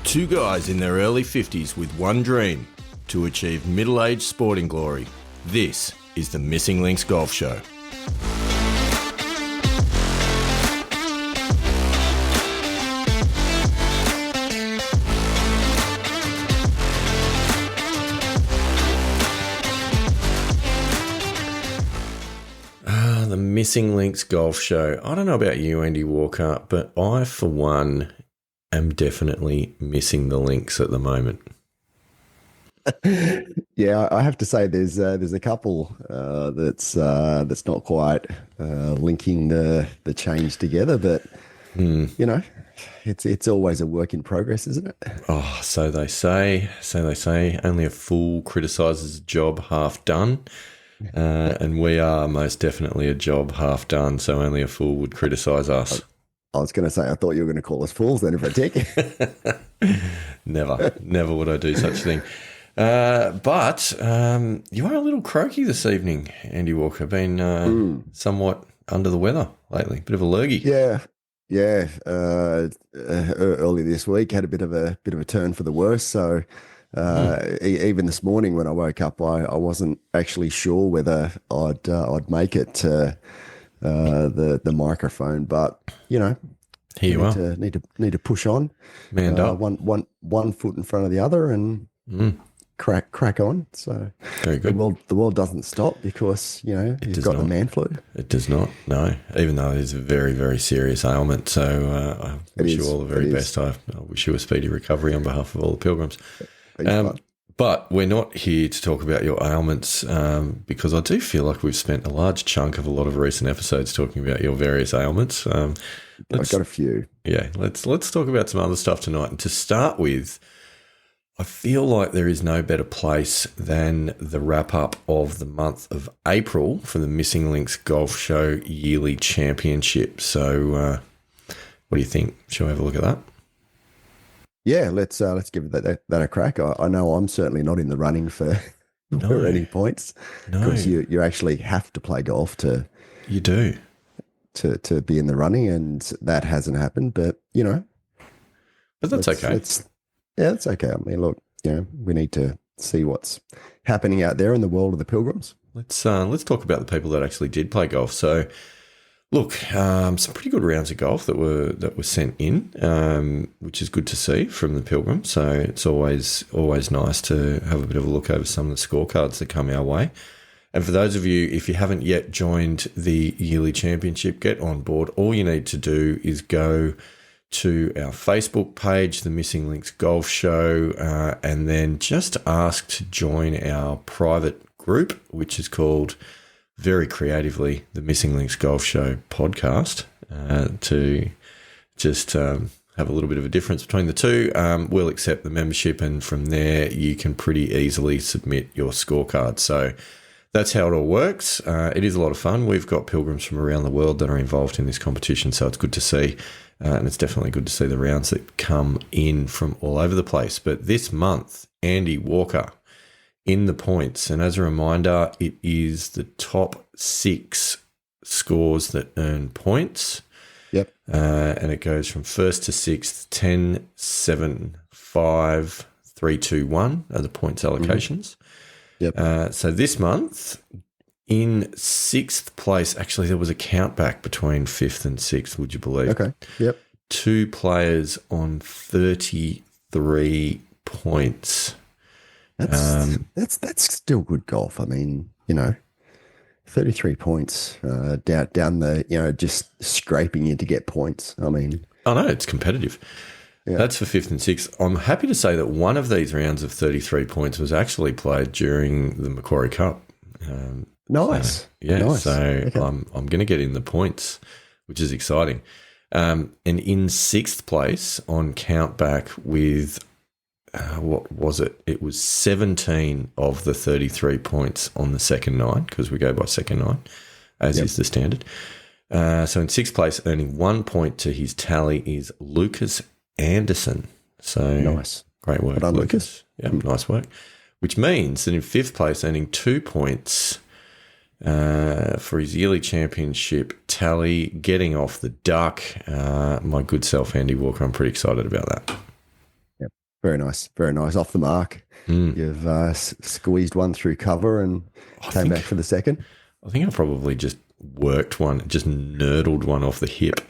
Two guys in their early 50s with one dream: to achieve middle-aged sporting glory. This is the Missing Links Golf Show. The Missing Links Golf Show. I don't know about you, Andy Walker, but I, for one, am definitely missing the links at the moment. Yeah, I have to say there's a couple that's not quite linking the change together, but you know, it's always a work in progress, isn't it? Oh, so they say. So they say. Only a fool criticises a job half done. And we are most definitely a job half done, so only a fool would criticise us. I was going to say, I thought you were going to call us fools then for a tick. Never would I do such a thing. But you are a little croaky this evening, Andy Walker. Been somewhat under the weather lately, bit of a lurgy. Yeah. Early this week had a bit of a turn for the worse. So even this morning when I woke up, I wasn't actually sure whether I'd make it to the microphone, but you know, here you are. Need to push on, manned up, one foot in front of the other, and crack on. So very good. The world doesn't stop because you've got the man flu. It does not. No, even though it is a very, very serious ailment. So I wish you all the very best. I wish you a speedy recovery on behalf of all the pilgrims. But we're not here to talk about your ailments because I do feel like we've spent a large chunk of a lot of recent episodes talking about your various ailments. I've got a few. Yeah, let's talk about some other stuff tonight. And to start with, I feel like there is no better place than the wrap-up of the month of April for the Missing Links Golf Show Yearly Championship. So what do you think? Shall we have a look at that? Yeah, let's give that a crack. I know I'm certainly not in the running for any points because you actually have to play golf to be in the running, and that hasn't happened. But but that's okay. It's okay. I mean, look, we need to see what's happening out there in the world of the pilgrims. Let's talk about the people that actually did play golf. So. Look, some pretty good rounds of golf that were sent in, which is good to see from the Pilgrim. So it's always nice to have a bit of a look over some of the scorecards that come our way. And for those of you, if you haven't yet joined the yearly championship, get on board. All you need to do is go to our Facebook page, the Missing Links Golf Show, and then just ask to join our private group, which is called, very creatively, the Missing Links Golf Show podcast, to just have a little bit of a difference between the two. We'll accept the membership, and from there you can pretty easily submit your scorecard. So that's how it all works. It is a lot of fun. We've got pilgrims from around the world that are involved in this competition, so it's good to see, and it's definitely good to see the rounds that come in from all over the place. But this month, Andy Walker in the points, and as a reminder, it is the top 6 scores that earn points. Yep. And it goes from first to sixth, 10, 7, 5, 3, 2, 1 are the points allocations. Yep. So this month, in 6th place, actually there was a count back between 5th and 6th, would you believe? Okay. Yep. 2 players on 33 points. That's still good golf. I mean, 33 points down the, just scraping in to get points. I mean, I know it's competitive. Yeah. That's for 5th and 6th. I'm happy to say that one of these rounds of 33 points was actually played during the Macquarie Cup. Nice. So, yeah. Nice. So okay. I'm going to get in the points, which is exciting. And in 6th place on countback with. What was it? It was 17 of the 33 points on the second nine, because we go by second nine, as is the standard. So in 6th place, earning 1 point to his tally, is Lucas Anderson. So nice. Great work, Lucas. Yeah, nice work. Which means that in 5th place, earning 2 points for his yearly championship tally, getting off the duck, my good self, Andy Walker. I'm pretty excited about that. Yep. Very nice. Very nice. Off the mark. You've squeezed one through cover and came back for the second. I think I probably just worked one, just nerdled one off the hip.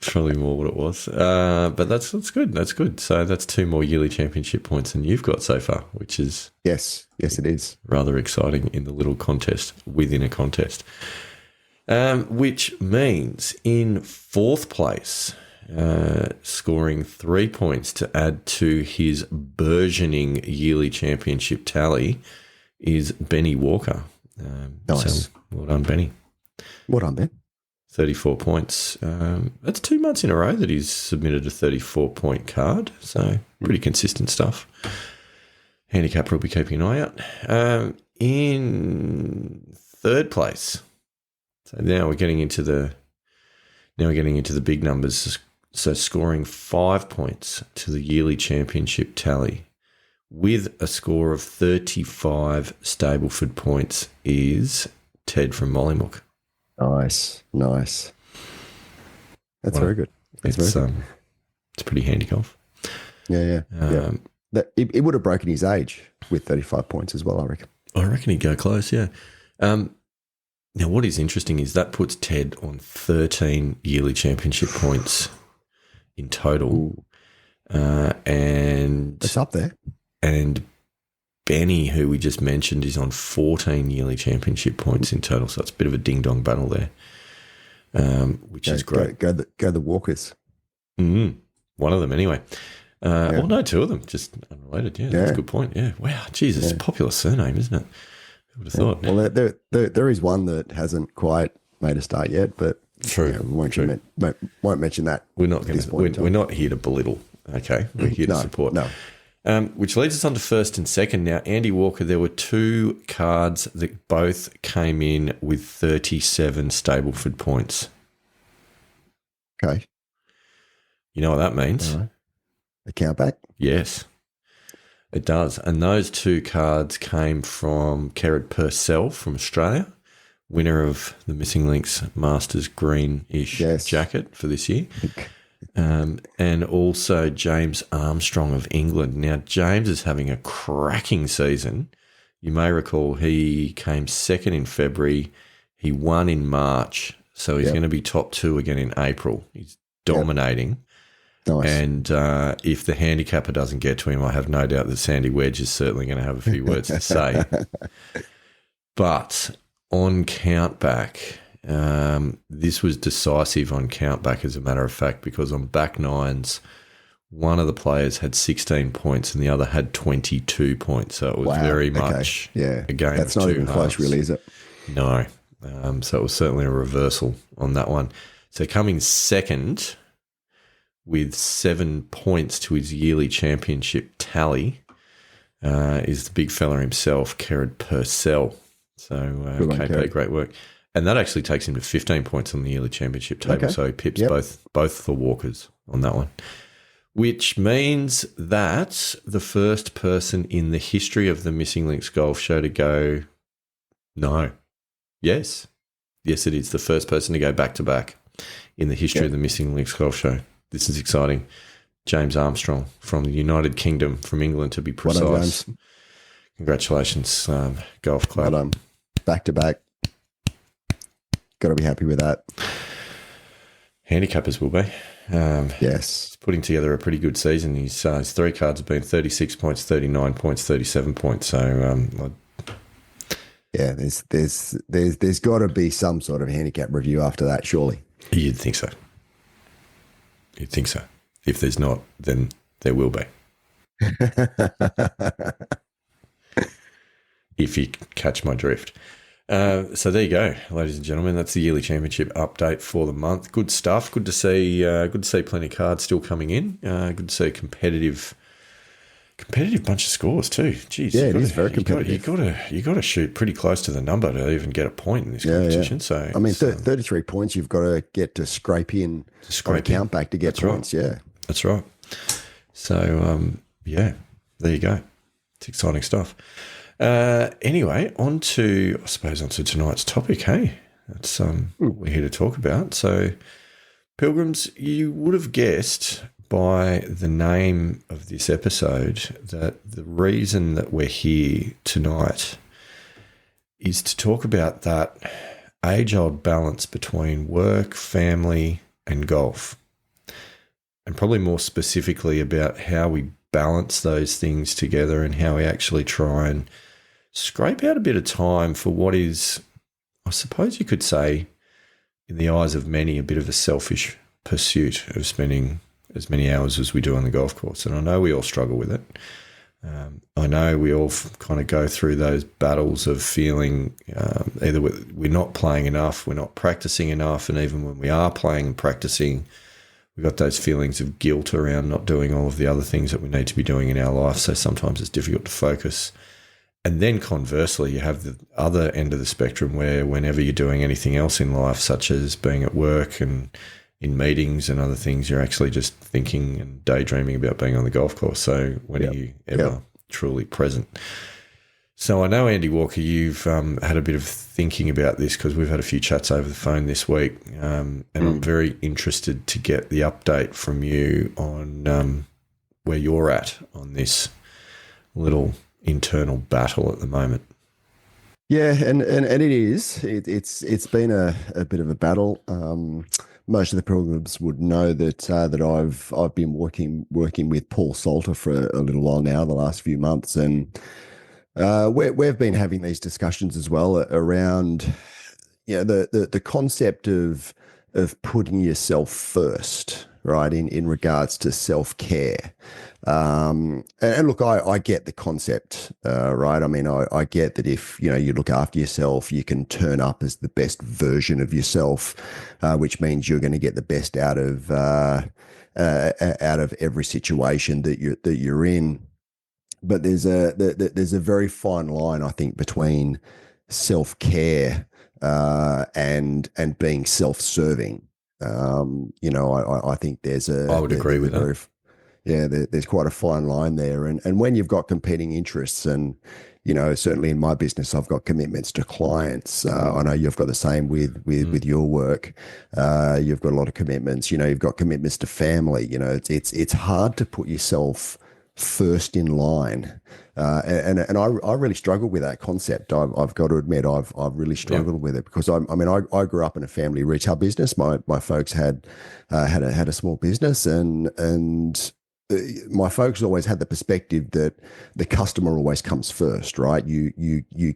Probably more what it was. But that's good. That's good. So that's 2 more yearly championship points than you've got so far, which is yes, it is rather exciting in the little contest within a contest. Which means in 4th place, scoring 3 points to add to his burgeoning yearly championship tally, is Benny Walker. Nice. So well done, Benny. Well done, Ben. 34 points. That's 2 months in a row that he's submitted a 34-point card. So pretty consistent stuff. Handicapper will be keeping an eye out. In 3rd place. So now we're getting into the big numbers. So scoring 5 points to the yearly championship tally with a score of 35 Stableford points is Ted from Mollymook. Nice. That's very good. It's pretty handy golf. Yeah. It would have broken his age with 35 points as well, I reckon. I reckon he'd go close, yeah. Now, what is interesting is that puts Ted on 13 yearly championship points in total. And it's up there. And Benny, who we just mentioned, is on 14 yearly championship points in total. So it's a bit of a ding-dong battle there, which is great. Go the Walkers. One of them anyway. Well, no, 2 of them, just unrelated. Yeah, that's a good point. Yeah. Wow, Jesus, it's a popular surname, isn't it? Who would have thought? Well, there is one that hasn't quite made a start yet, but true. Won't mention that. We're not here to belittle. Okay, we're here to support. No. Which leads us on to 1st and 2nd. Now, Andy Walker, there were 2 cards that both came in with 37 Stableford points. Okay. You know what that means? All right. A count back? Yes, it does. And those 2 cards came from Kerrod Purcell from Australia, winner of the Missing Links Masters greenish jacket for this year. And also James Armstrong of England. Now, James is having a cracking season. You may recall he came 2nd in February. He won in March. So he's going to be top 2 again in April. He's dominating. Nice. And if the handicapper doesn't get to him, I have no doubt that Sandy Wedge is certainly going to have a few words to say. But on countback, this was decisive on countback, as a matter of fact, because on back nines, one of the players had 16 points and the other had 22 points. So it was very much a game That's of not 2 even halves. close, really, is it? No. So it was certainly a reversal on that one. So coming 2nd with 7 points to his yearly championship tally is the big fella himself, Kerrod Purcell. So KP, great work. And that actually takes him to 15 points on the yearly championship table. Okay. So he pips both the Walkers on that one, which means that the first person in the history of the Missing Links Golf Show to go, yes, it is the first person to go back-to-back in the history of the Missing Links Golf Show. This is exciting. James Armstrong from the United Kingdom, from England to be precise. Well done, James. Congratulations, Golf Club. Well done. Back-to-back. Got to be happy with that. Handicappers will be. Yes. He's putting together a pretty good season. His 3 cards have been 36 points, 39 points, 37 points. So, there's got to be some sort of handicap review after that, surely. You'd think so. If there's not, then there will be. If you catch my drift. So there you go, ladies and gentlemen. That's the yearly championship update for the month. Good stuff. Good to see plenty of cards still coming in. Good to see a competitive bunch of scores too. Jeez, it is very competitive. You got to shoot pretty close to the number to even get a point in this competition. Yeah. So I mean, 33 points. You've got to get to scrape in on a count back to get points. Right. Yeah, that's right. So there you go. It's exciting stuff. Anyway, on to tonight's topic. Hey, that's what we're here to talk about. So, Pilgrims, you would have guessed by the name of this episode that the reason that we're here tonight is to talk about that age-old balance between work, family, and golf. And probably more specifically about how we balance those things together and how we actually try and scrape out a bit of time for what is, I suppose you could say, in the eyes of many, a bit of a selfish pursuit of spending as many hours as we do on the golf course. And I know we all struggle with it. I know we all kind of go through those battles of feeling either we're not playing enough, we're not practicing enough, and even when we are playing and practicing, we've got those feelings of guilt around not doing all of the other things that we need to be doing in our life. So sometimes it's difficult to focus. And then conversely, you have the other end of the spectrum where whenever you're doing anything else in life, such as being at work and in meetings and other things, you're actually just thinking and daydreaming about being on the golf course. So when are you ever truly present? So I know, Andy Walker, you've had a bit of thinking about this because we've had a few chats over the phone this week, and I'm very interested to get the update from you on where you're at on this little internal battle at the moment. Yeah, and it is. It's been a bit of a battle. Most of the pilgrims would know that I've been working with Paul Salter for a little while now, the last few months, and we've been having these discussions as well around the concept of putting yourself first, right, in regards to self-care. And look, I get the concept, right? I mean, I get that if, you look after yourself, you can turn up as the best version of yourself, which means you're going to get the best out of every situation that you're in. But there's a very fine line, I think, between self-care and being self-serving. I think I would agree with that. There's quite a fine line there. And when you've got competing interests, and, certainly in my business, I've got commitments to clients. I know you've got the same with your work. You've got a lot of commitments. You've got commitments to family. It's hard to put yourself first in line. And I really struggle with that concept. I've got to admit, I've really struggled with it because I grew up in a family retail business. My folks had a small business, and my folks always had the perspective that the customer always comes first, right? You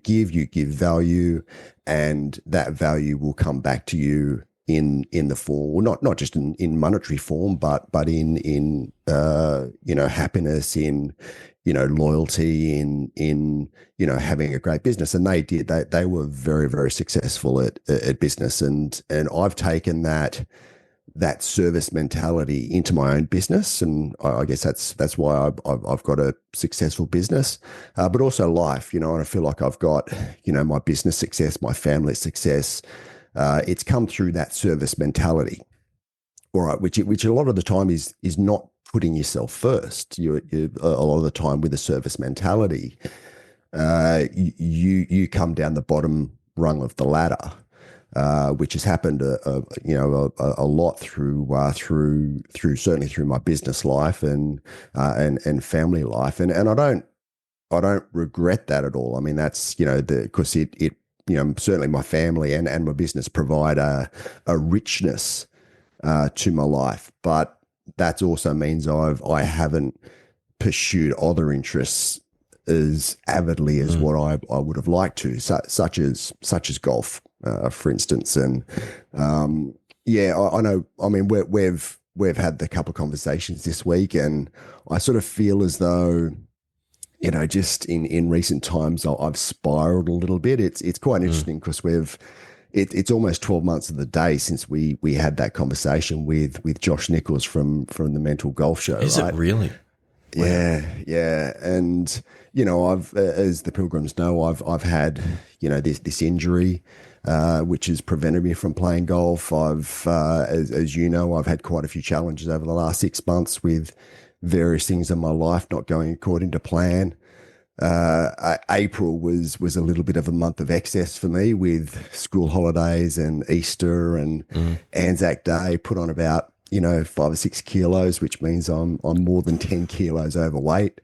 give value, and that value will come back to you in the form, well, not just in monetary form, but in happiness, in loyalty, in having a great business. And they were very, very successful at business, and I've taken that service mentality into my own business, and I guess that's why I've got a successful business, but also life. And I feel like I've got my business success, my family success. It's come through that service mentality, all right, which a lot of the time is not putting yourself first. You a lot of the time with a service mentality, you come down the bottom rung of the ladder. Which has happened a lot through certainly through my business life and family life, and I don't regret that at all. I mean, that's because it certainly my family and my business provide a richness to my life, but that also means I haven't pursued other interests as avidly as what I would have liked to, such as golf. For instance, and I know. I mean, we've had a couple of conversations this week, and I sort of feel as though, just in recent times, I've spiraled a little bit. It's quite interesting because it's almost 12 months of the day since we had that conversation with Josh Nichols from the Mental Golf Show. Is right? it really? Wow. Yeah, and I've, as the pilgrims know, I've had this injury. Which has prevented me from playing golf. I've, as you know, I've had quite a few challenges over the last 6 months with various things in my life not going according to plan. April was a little bit of a month of excess for me with school holidays and Easter and Anzac Day. Put on about 5 or 6 kilos, which means I'm more than 10 kilos overweight.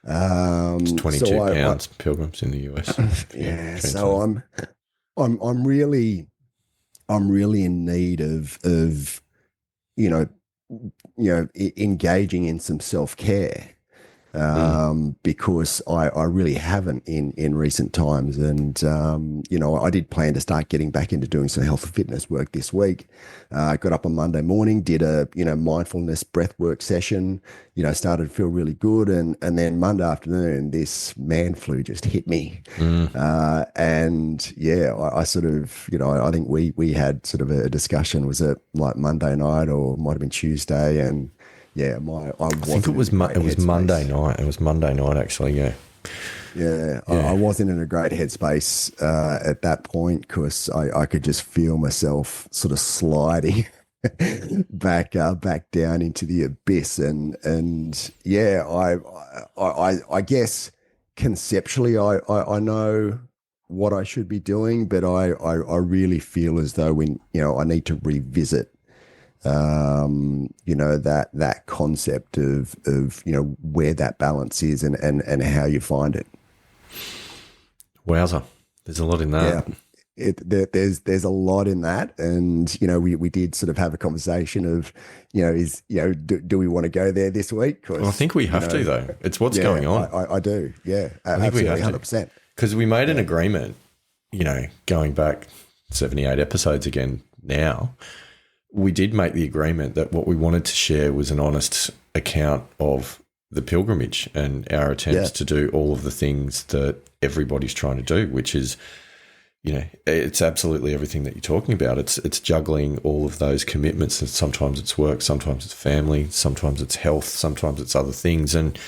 It's So 22 pounds pilgrims in the US. Yeah, yeah, so translate. I'm really in need of you know engaging in some self care, Mm. because I really haven't in recent times. And, I did plan to start getting back into doing some health and fitness work this week. I got up on Monday morning, did a, mindfulness breath work session, started to feel really good. And then Monday afternoon, this man flu just hit me. Mm. And yeah, I sort of, I think we had sort of a discussion. Was it like Monday night or might have been Tuesday? And yeah, I I think wasn't in a great it was Monday headspace. night. It was Monday night actually. Yeah, Yeah, I yeah. wasn't in a great headspace at that point because I could just feel myself sort of sliding back down into the abyss. And yeah, I guess conceptually I know what I should be doing, but I really feel as though I need to revisit that concept of where that balance is and how you find it. Wowza, there's a lot in Yeah, that. there's a lot in that. And we did sort of have a conversation of, do we want to go there this week? Well, I Because think we have to though. It's what's yeah, going on. I do. Yeah, I think we absolutely, have to 100%. because we made an Yeah. agreement. Going back 78 episodes again now, we did make the agreement that what we wanted to share was an honest account of the pilgrimage and our attempts Yeah. to do all of the things that everybody's trying to do, which is, it's absolutely everything that you're talking about. It's juggling all of those commitments. And sometimes it's work, sometimes it's family, sometimes it's health, sometimes it's other things. And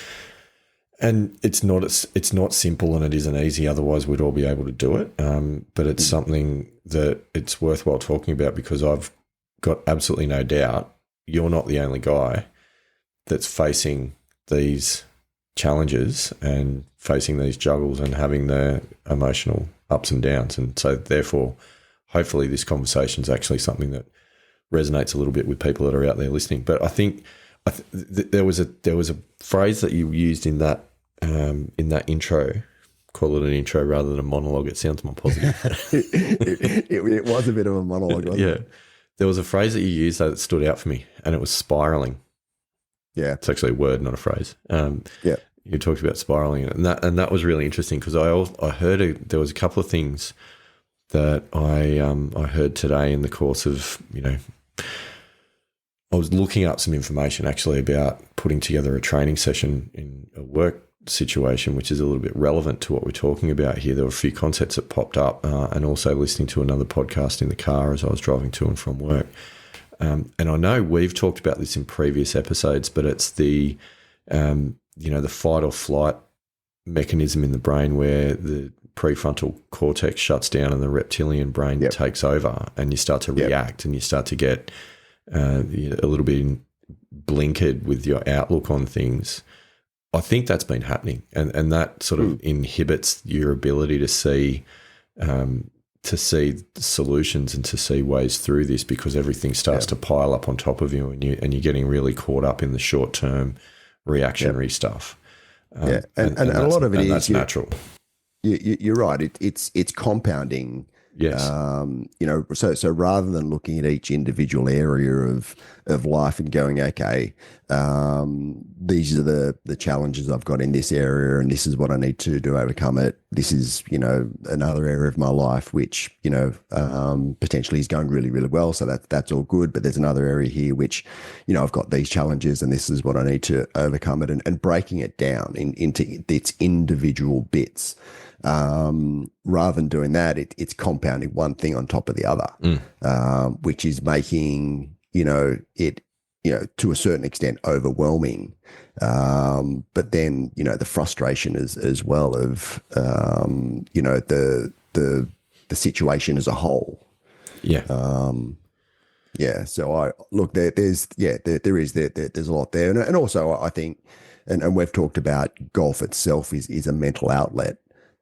it's not simple and it isn't easy. Otherwise, we'd all be able to do it. But it's something that it's worthwhile talking about because I've got absolutely no doubt you're not the only guy that's facing these challenges and facing these juggles and having the emotional ups and downs. And so, therefore, hopefully, this conversation is actually something that resonates a little bit with people that are out there listening. But I think there was a phrase that you used in that intro. Call it an intro rather than a monologue. It sounds more positive. It was a bit of a monologue, wasn't Yeah, it? there was a phrase that you used that stood out for me, and it was spiraling. Yeah, It's actually a word, not a phrase. yeah, You talked about spiraling, and that was really interesting because I heard there was a couple of things that I heard today in the course of I was looking up some information actually about putting together a training session in a work situation, which is a little bit relevant to what we're talking about here. There were a few concepts that popped up, and also listening to another podcast in the car as I was driving to and from work. And I know we've talked about this in previous episodes, but it's the the fight or flight mechanism in the brain where the prefrontal cortex shuts down and the reptilian brain Yep. takes over, and you start to Yep. react and you start to get a little bit blinkered with your outlook on things. I think that's been happening, and that sort of inhibits your ability to see solutions and to see ways through this because everything starts to pile up on top of you, and you're getting really caught up in the short term reactionary stuff. yeah. And a lot of it is that's natural. You're right. It's compounding. Yes. So rather than looking at each individual area of life and going, okay, these are the challenges I've got in this area, and this is what I need to do to overcome it. This is, another area of my life which, potentially is going really, really well. So that's all good. But there's another area here which, I've got these challenges, and this is what I need to overcome it, and breaking it down into its individual bits. Rather than doing that, it's compounding one thing on top of the other, which is making, it, to a certain extent overwhelming. But then, the frustration as well of, the situation as a whole. Yeah. Yeah. So there's a lot there. And also I think, and we've talked about golf itself is a mental outlet.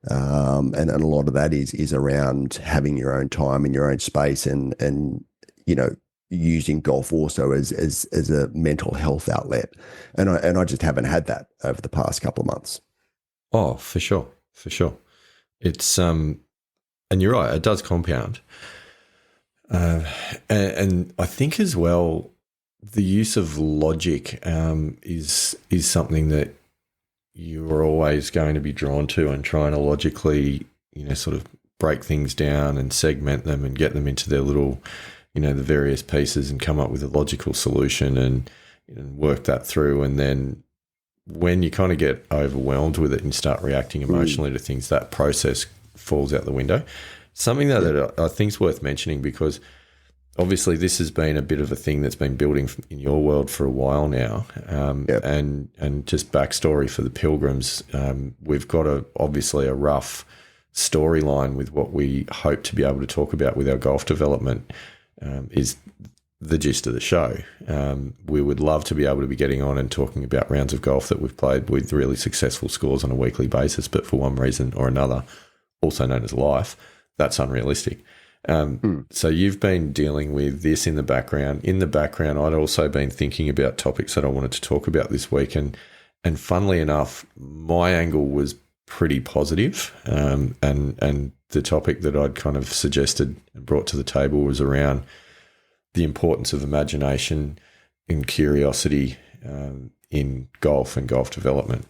And a lot of that is around having your own time and your own space and using golf also as a mental health outlet, and I just haven't had that over the past couple of months. Oh, for sure, for sure. It's and you're right, it does compound. And I think as well, the use of logic is something that you are always going to be drawn to, and trying to logically, sort of break things down and segment them and get them into their little, the various pieces, and come up with a logical solution and work that through. And then when you kind of get overwhelmed with it and start reacting emotionally to things, that process falls out the window. Something that I think is worth mentioning, because obviously this has been a bit of a thing that's been building in your world for a while now. And just backstory for the Pilgrims, we've got obviously a rough storyline with what we hope to be able to talk about with our golf development, is the gist of the show. We would love to be able to be getting on and talking about rounds of golf that we've played with really successful scores on a weekly basis, but for one reason or another, also known as life, that's unrealistic. So you've been dealing with this in the background. In the background, I'd also been thinking about topics that I wanted to talk about this week. And funnily enough, my angle was pretty positive. And the topic that I'd kind of suggested and brought to the table was around the importance of imagination and curiosity in golf and golf development.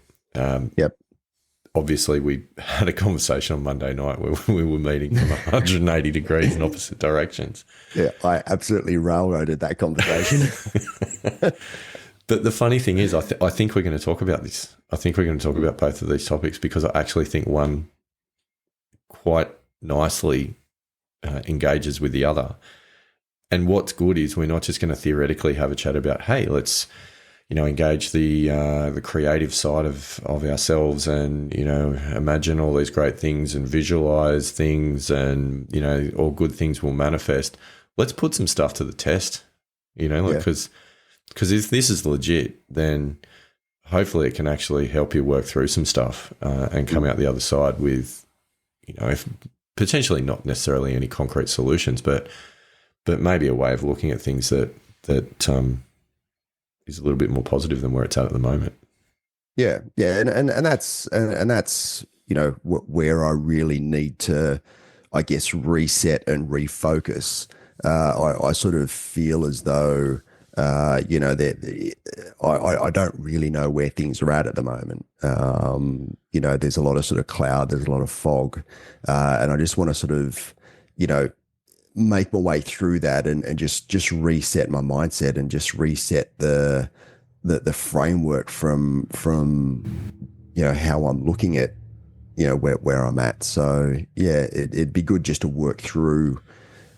Obviously, we had a conversation on Monday night where we were meeting from 180 degrees in opposite directions. Yeah, I absolutely railroaded that conversation. But the funny thing is, I think we're going to talk about this. I think we're going to talk about both of these topics, because I actually think one quite nicely engages with the other. And what's good is we're not just going to theoretically have a chat about, hey, let's engage the creative side of ourselves, and imagine all these great things and visualize things, and all good things will manifest. Let's put some stuff to the test, because if this is legit, then hopefully it can actually help you work through some stuff and come out the other side with, if potentially not necessarily any concrete solutions, but maybe a way of looking at things that is a little bit more positive than where it's at the moment. Yeah, and that's where I really need to, I guess, reset and refocus. I sort of feel as though that I don't really know where things are at the moment. There's a lot of sort of cloud, there's a lot of fog, and I just want to sort of make my way through that and just reset my mindset and just reset the framework from how I'm looking at where I'm at. So yeah, it'd be good just to work through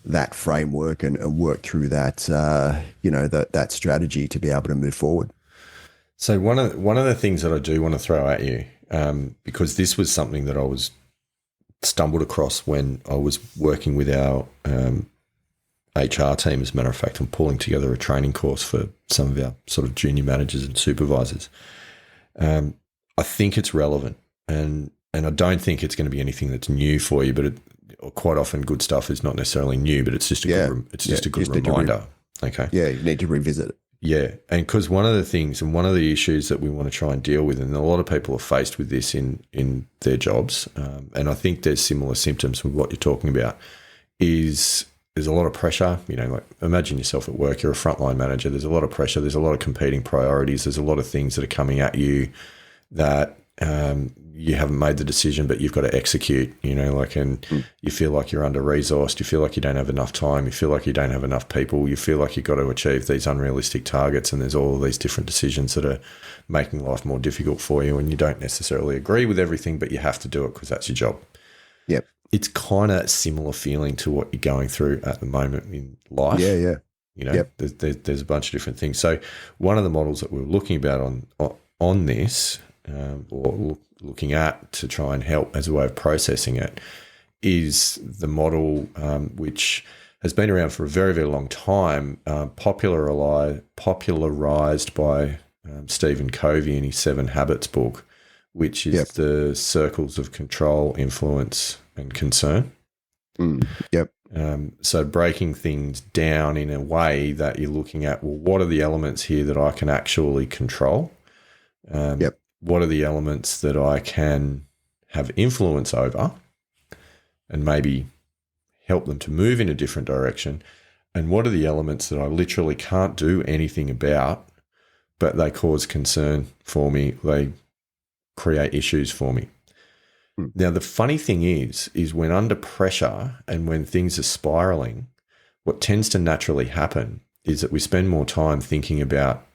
that framework and work through that that strategy to be able to move forward. So one of the things that I do want to throw at you, because this was something that I was stumbled across when I was working with our HR team. As a matter of fact, I'm pulling together a training course for some of our sort of junior managers and supervisors. I think it's relevant, and I don't think it's going to be anything that's new for you, but quite often good stuff is not necessarily new, but it's just a good reminder. Okay. Yeah, you need to revisit it. Yeah, and because one of the things and one of the issues that we want to try and deal with, and a lot of people are faced with this in their jobs, and I think there's similar symptoms with what you're talking about, is there's a lot of pressure. Like imagine yourself at work, you're a frontline manager, there's a lot of pressure, there's a lot of competing priorities, there's a lot of things that are coming at you that you haven't made the decision, but you've got to execute, and you feel like you're under-resourced, you feel like you don't have enough time, you feel like you don't have enough people, you feel like you've got to achieve these unrealistic targets, and there's all of these different decisions that are making life more difficult for you, and you don't necessarily agree with everything, but you have to do it because that's your job. Yep. It's kind of a similar feeling to what you're going through at the moment in life. Yeah. Yep. There's a bunch of different things. So one of the models that we were looking about on this, or looking at to try and help as a way of processing it, is the model which has been around for a very, very long time, popularized by Stephen Covey in his 7 Habits book, which is the circles of control, influence, and concern. Yep. So breaking things down in a way that you're looking at, well, what are the elements here that I can actually control? Yep. What are the elements that I can have influence over and maybe help them to move in a different direction? And what are the elements that I literally can't do anything about, but they cause concern for me? They create issues for me. Now, the funny thing is when under pressure and when things are spiraling, what tends to naturally happen is that we spend more time thinking about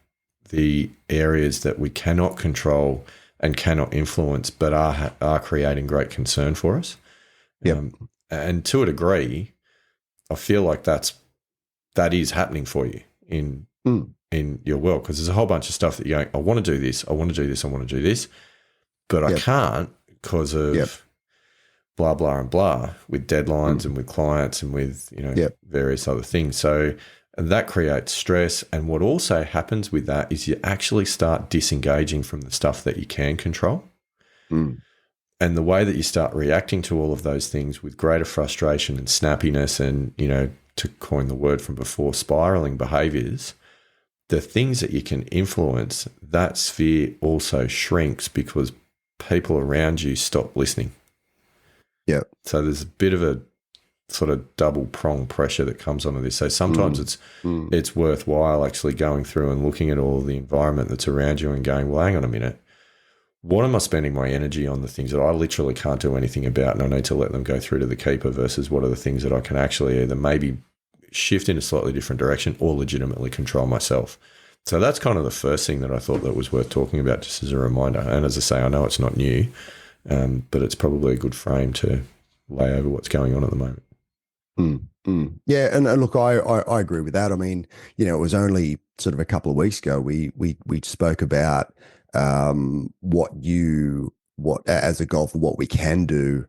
the areas that we cannot control and cannot influence, but are creating great concern for us. Yep. And to a degree, I feel like that is happening for you in your world, because there's a whole bunch of stuff that you're going, I want to do this, I want to do this, I want to do this, but I can't because of blah, blah, and blah, with deadlines and with clients and with, various other things. So that creates stress. And what also happens with that is you actually start disengaging from the stuff that you can control. And the way that you start reacting to all of those things with greater frustration and snappiness and, to coin the word from before, spiraling behaviors, the things that you can influence, that sphere also shrinks because people around you stop listening. Yeah. So there's a bit of a sort of double prong pressure that comes onto this. So sometimes it's worthwhile actually going through and looking at all the environment that's around you and going, well, hang on a minute. What am I spending my energy on, the things that I literally can't do anything about and I need to let them go through to the keeper, versus what are the things that I can actually either maybe shift in a slightly different direction or legitimately control myself. So that's kind of the first thing that I thought that was worth talking about, just as a reminder. And as I say, I know it's not new, but it's probably a good frame to lay over what's going on at the moment. Yeah, and look, I agree with that. I mean, it was only sort of a couple of weeks ago we spoke about what as a golfer, what we can do,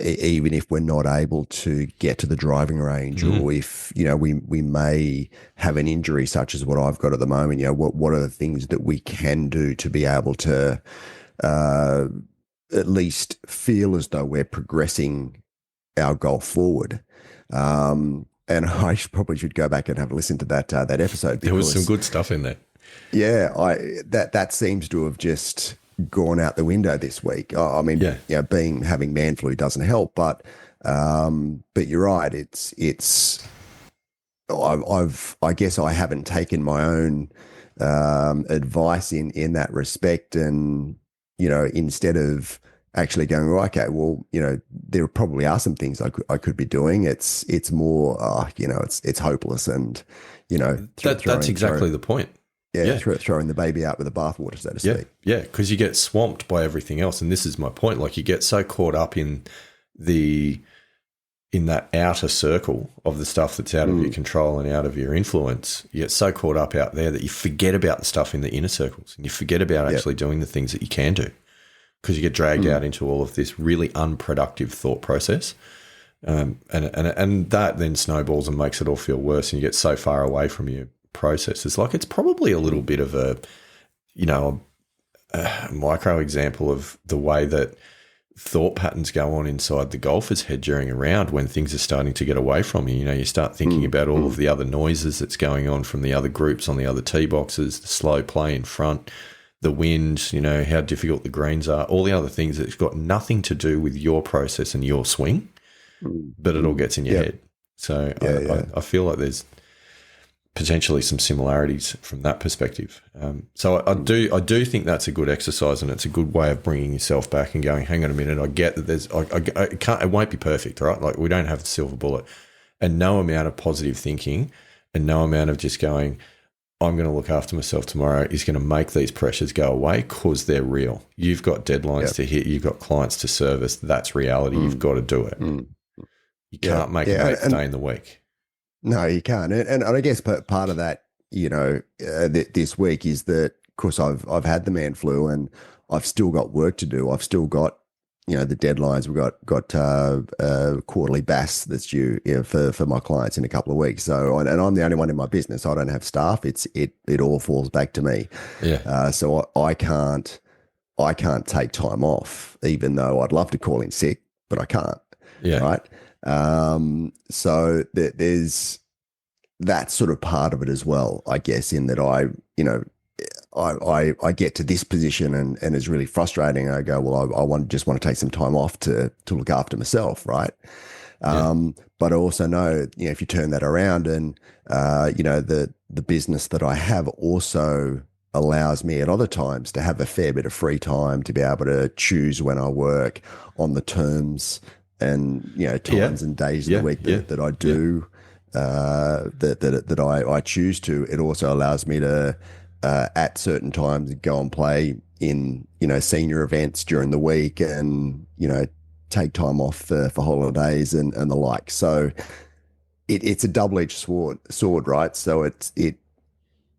even if we're not able to get to the driving range, or if we may have an injury such as what I've got at the moment. What are the things that we can do to be able to at least feel as though we're progressing our golf forward. And I probably should go back and have a listen to that episode. There was some good stuff in there. Yeah, that seems to have just gone out the window this week. I mean, having man flu doesn't help, but you're right. I guess I haven't taken my own advice in that respect, and instead of actually going, oh, okay, well, there probably are some things I could be doing. It's more, it's hopeless, and that's exactly the point. Yeah, throwing the baby out with the bathwater, so to speak. Yeah, because you get swamped by everything else, and this is my point. Like, you get so caught up in that outer circle of the stuff that's out of your control and out of your influence. You get so caught up out there that you forget about the stuff in the inner circles, and you forget about actually doing the things that you can do, because you get dragged out into all of this really unproductive thought process. And that then snowballs and makes it all feel worse, and you get so far away from your process. It's like, it's probably a little bit of a micro example of the way that thought patterns go on inside the golfer's head during a round when things are starting to get away from you. You start thinking about all of the other noises that's going on from the other groups on the other tee boxes, the slow play in front, the wind, how difficult the greens are, all the other things that's got nothing to do with your process and your swing, but it all gets in your head. So I feel like there's potentially some similarities from that perspective. So I do think that's a good exercise, and it's a good way of bringing yourself back and going, hang on a minute, I get that it won't be perfect, right? Like, we don't have the silver bullet, and no amount of positive thinking and no amount of just going, I'm going to look after myself tomorrow, is going to make these pressures go away, because they're real. You've got deadlines to hit. You've got clients to service. That's reality. You've got to do it. You can't make an eighth day in the week. No, you can't. And I guess part of that, this week is that, of course, I've had the man flu, and I've still got work to do. I've still got, the deadlines. We've got quarterly BAS that's due for my clients in a couple of weeks. So, and I'm the only one in my business. I don't have staff. It all falls back to me. Yeah. So I can't take time off, even though I'd love to call in sick, but I can't. Yeah. Right. So there's that sort of part of it as well, I guess, in that I get to this position and it's really frustrating. And I go, well, I just want to take some time off to look after myself, right? But I also know, if you turn that around and, the business that I have also allows me at other times to have a fair bit of free time to be able to choose when I work on the terms and, times and days of the week that I do, that I choose to. It also allows me to, at certain times, go and play in, senior events during the week and, take time off for holidays and the like. So it's a double-edged sword, right? So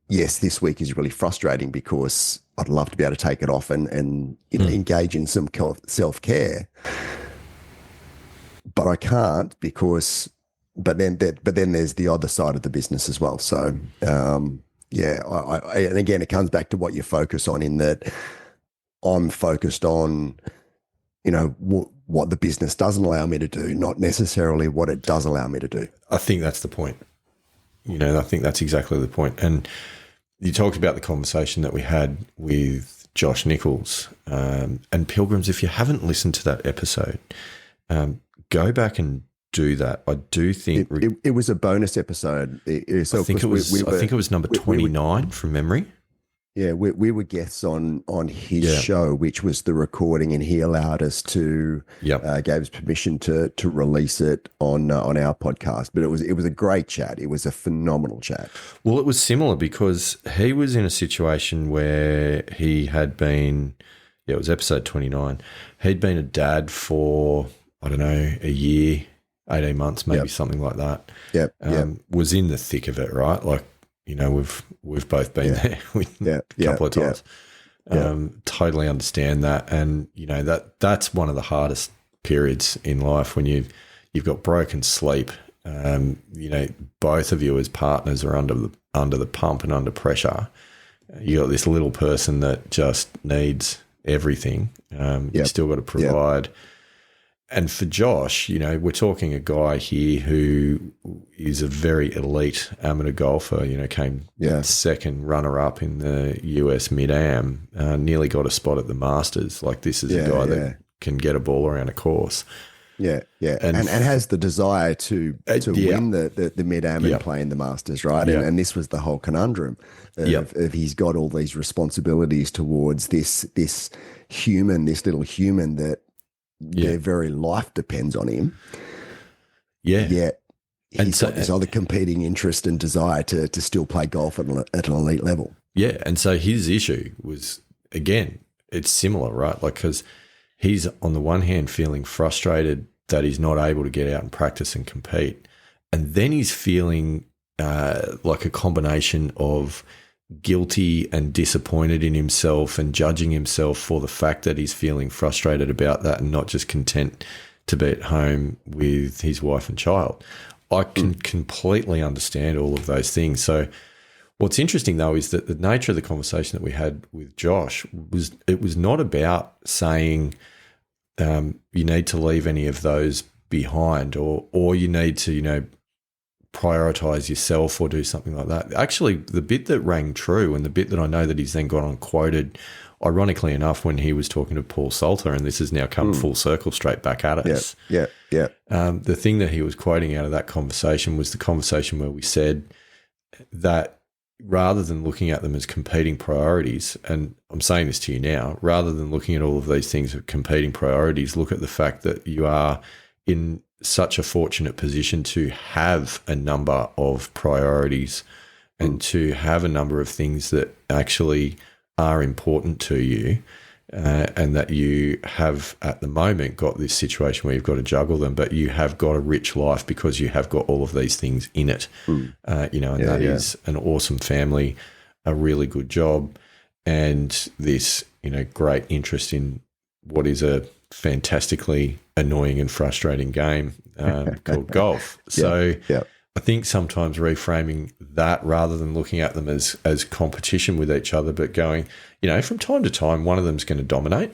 yes, this week is really frustrating because I'd love to be able to take it off and engage in some self-care, but I can't but then there's the other side of the business as well. So, and again, it comes back to what you focus on, in that I'm focused on, what the business doesn't allow me to do, not necessarily what it does allow me to do. I think that's the point. I think that's exactly the point. And you talked about the conversation that we had with Josh Nichols, and Pilgrims. If you haven't listened to that episode, go back and do that. I do think it was a bonus episode. I think it was number 29 from memory. Yeah, we were guests on his show, which was the recording, and he allowed us to gave us permission to release it on our podcast. But it was a great chat. It was a phenomenal chat. Well, it was similar because he was in a situation where he had been. Yeah, it was episode 29. He'd been a dad for, I don't know, a year, 18 months, maybe something like that. Was in the thick of it, right? Like, we've both been there a couple of times. Totally understand that. And, that's one of the hardest periods in life when you've got broken sleep. Both of you as partners are under the pump and under pressure. You got this little person that just needs everything. You still got to provide. And for Josh, we're talking a guy here who is a very elite amateur golfer, came second runner-up in the US Mid-Am, nearly got a spot at the Masters. Like, this is a guy that can get a ball around a course. And has the desire to win the Mid-Am and play in the Masters, right? And this was the whole conundrum of he's got all these responsibilities towards this little human that their very life depends on him. Yet he's got this other competing interest and desire to still play golf at an elite level. Yeah, and so his issue was, again, it's similar, right? Like, because he's on the one hand feeling frustrated that he's not able to get out and practice and compete, and then he's feeling like a combination of guilty and disappointed in himself and judging himself for the fact that he's feeling frustrated about that and not just content to be at home with his wife and child. I can completely understand all of those things. So what's interesting, though, is that the nature of the conversation that we had with Josh was not about saying you need to leave any of those behind or you need to, prioritize yourself or do something like that. Actually, the bit that rang true and the bit that I know that he's then gone on quoted, ironically enough, when he was talking to Paul Salter, and this has now come full circle straight back at us. The thing that he was quoting out of that conversation was the conversation where we said that rather than looking at them as competing priorities, and I'm saying this to you now, rather than looking at all of these things as competing priorities, look at the fact that you are in such a fortunate position to have a number of priorities and to have a number of things that actually are important to you, and that you have at the moment got this situation where you've got to juggle them, but you have got a rich life because you have got all of these things in it. That is an awesome family, a really good job, and this, great interest in what is a fantastically annoying and frustrating game called golf. So I think sometimes reframing that rather than looking at them as competition with each other, but going, from time to time, one of them's going to dominate.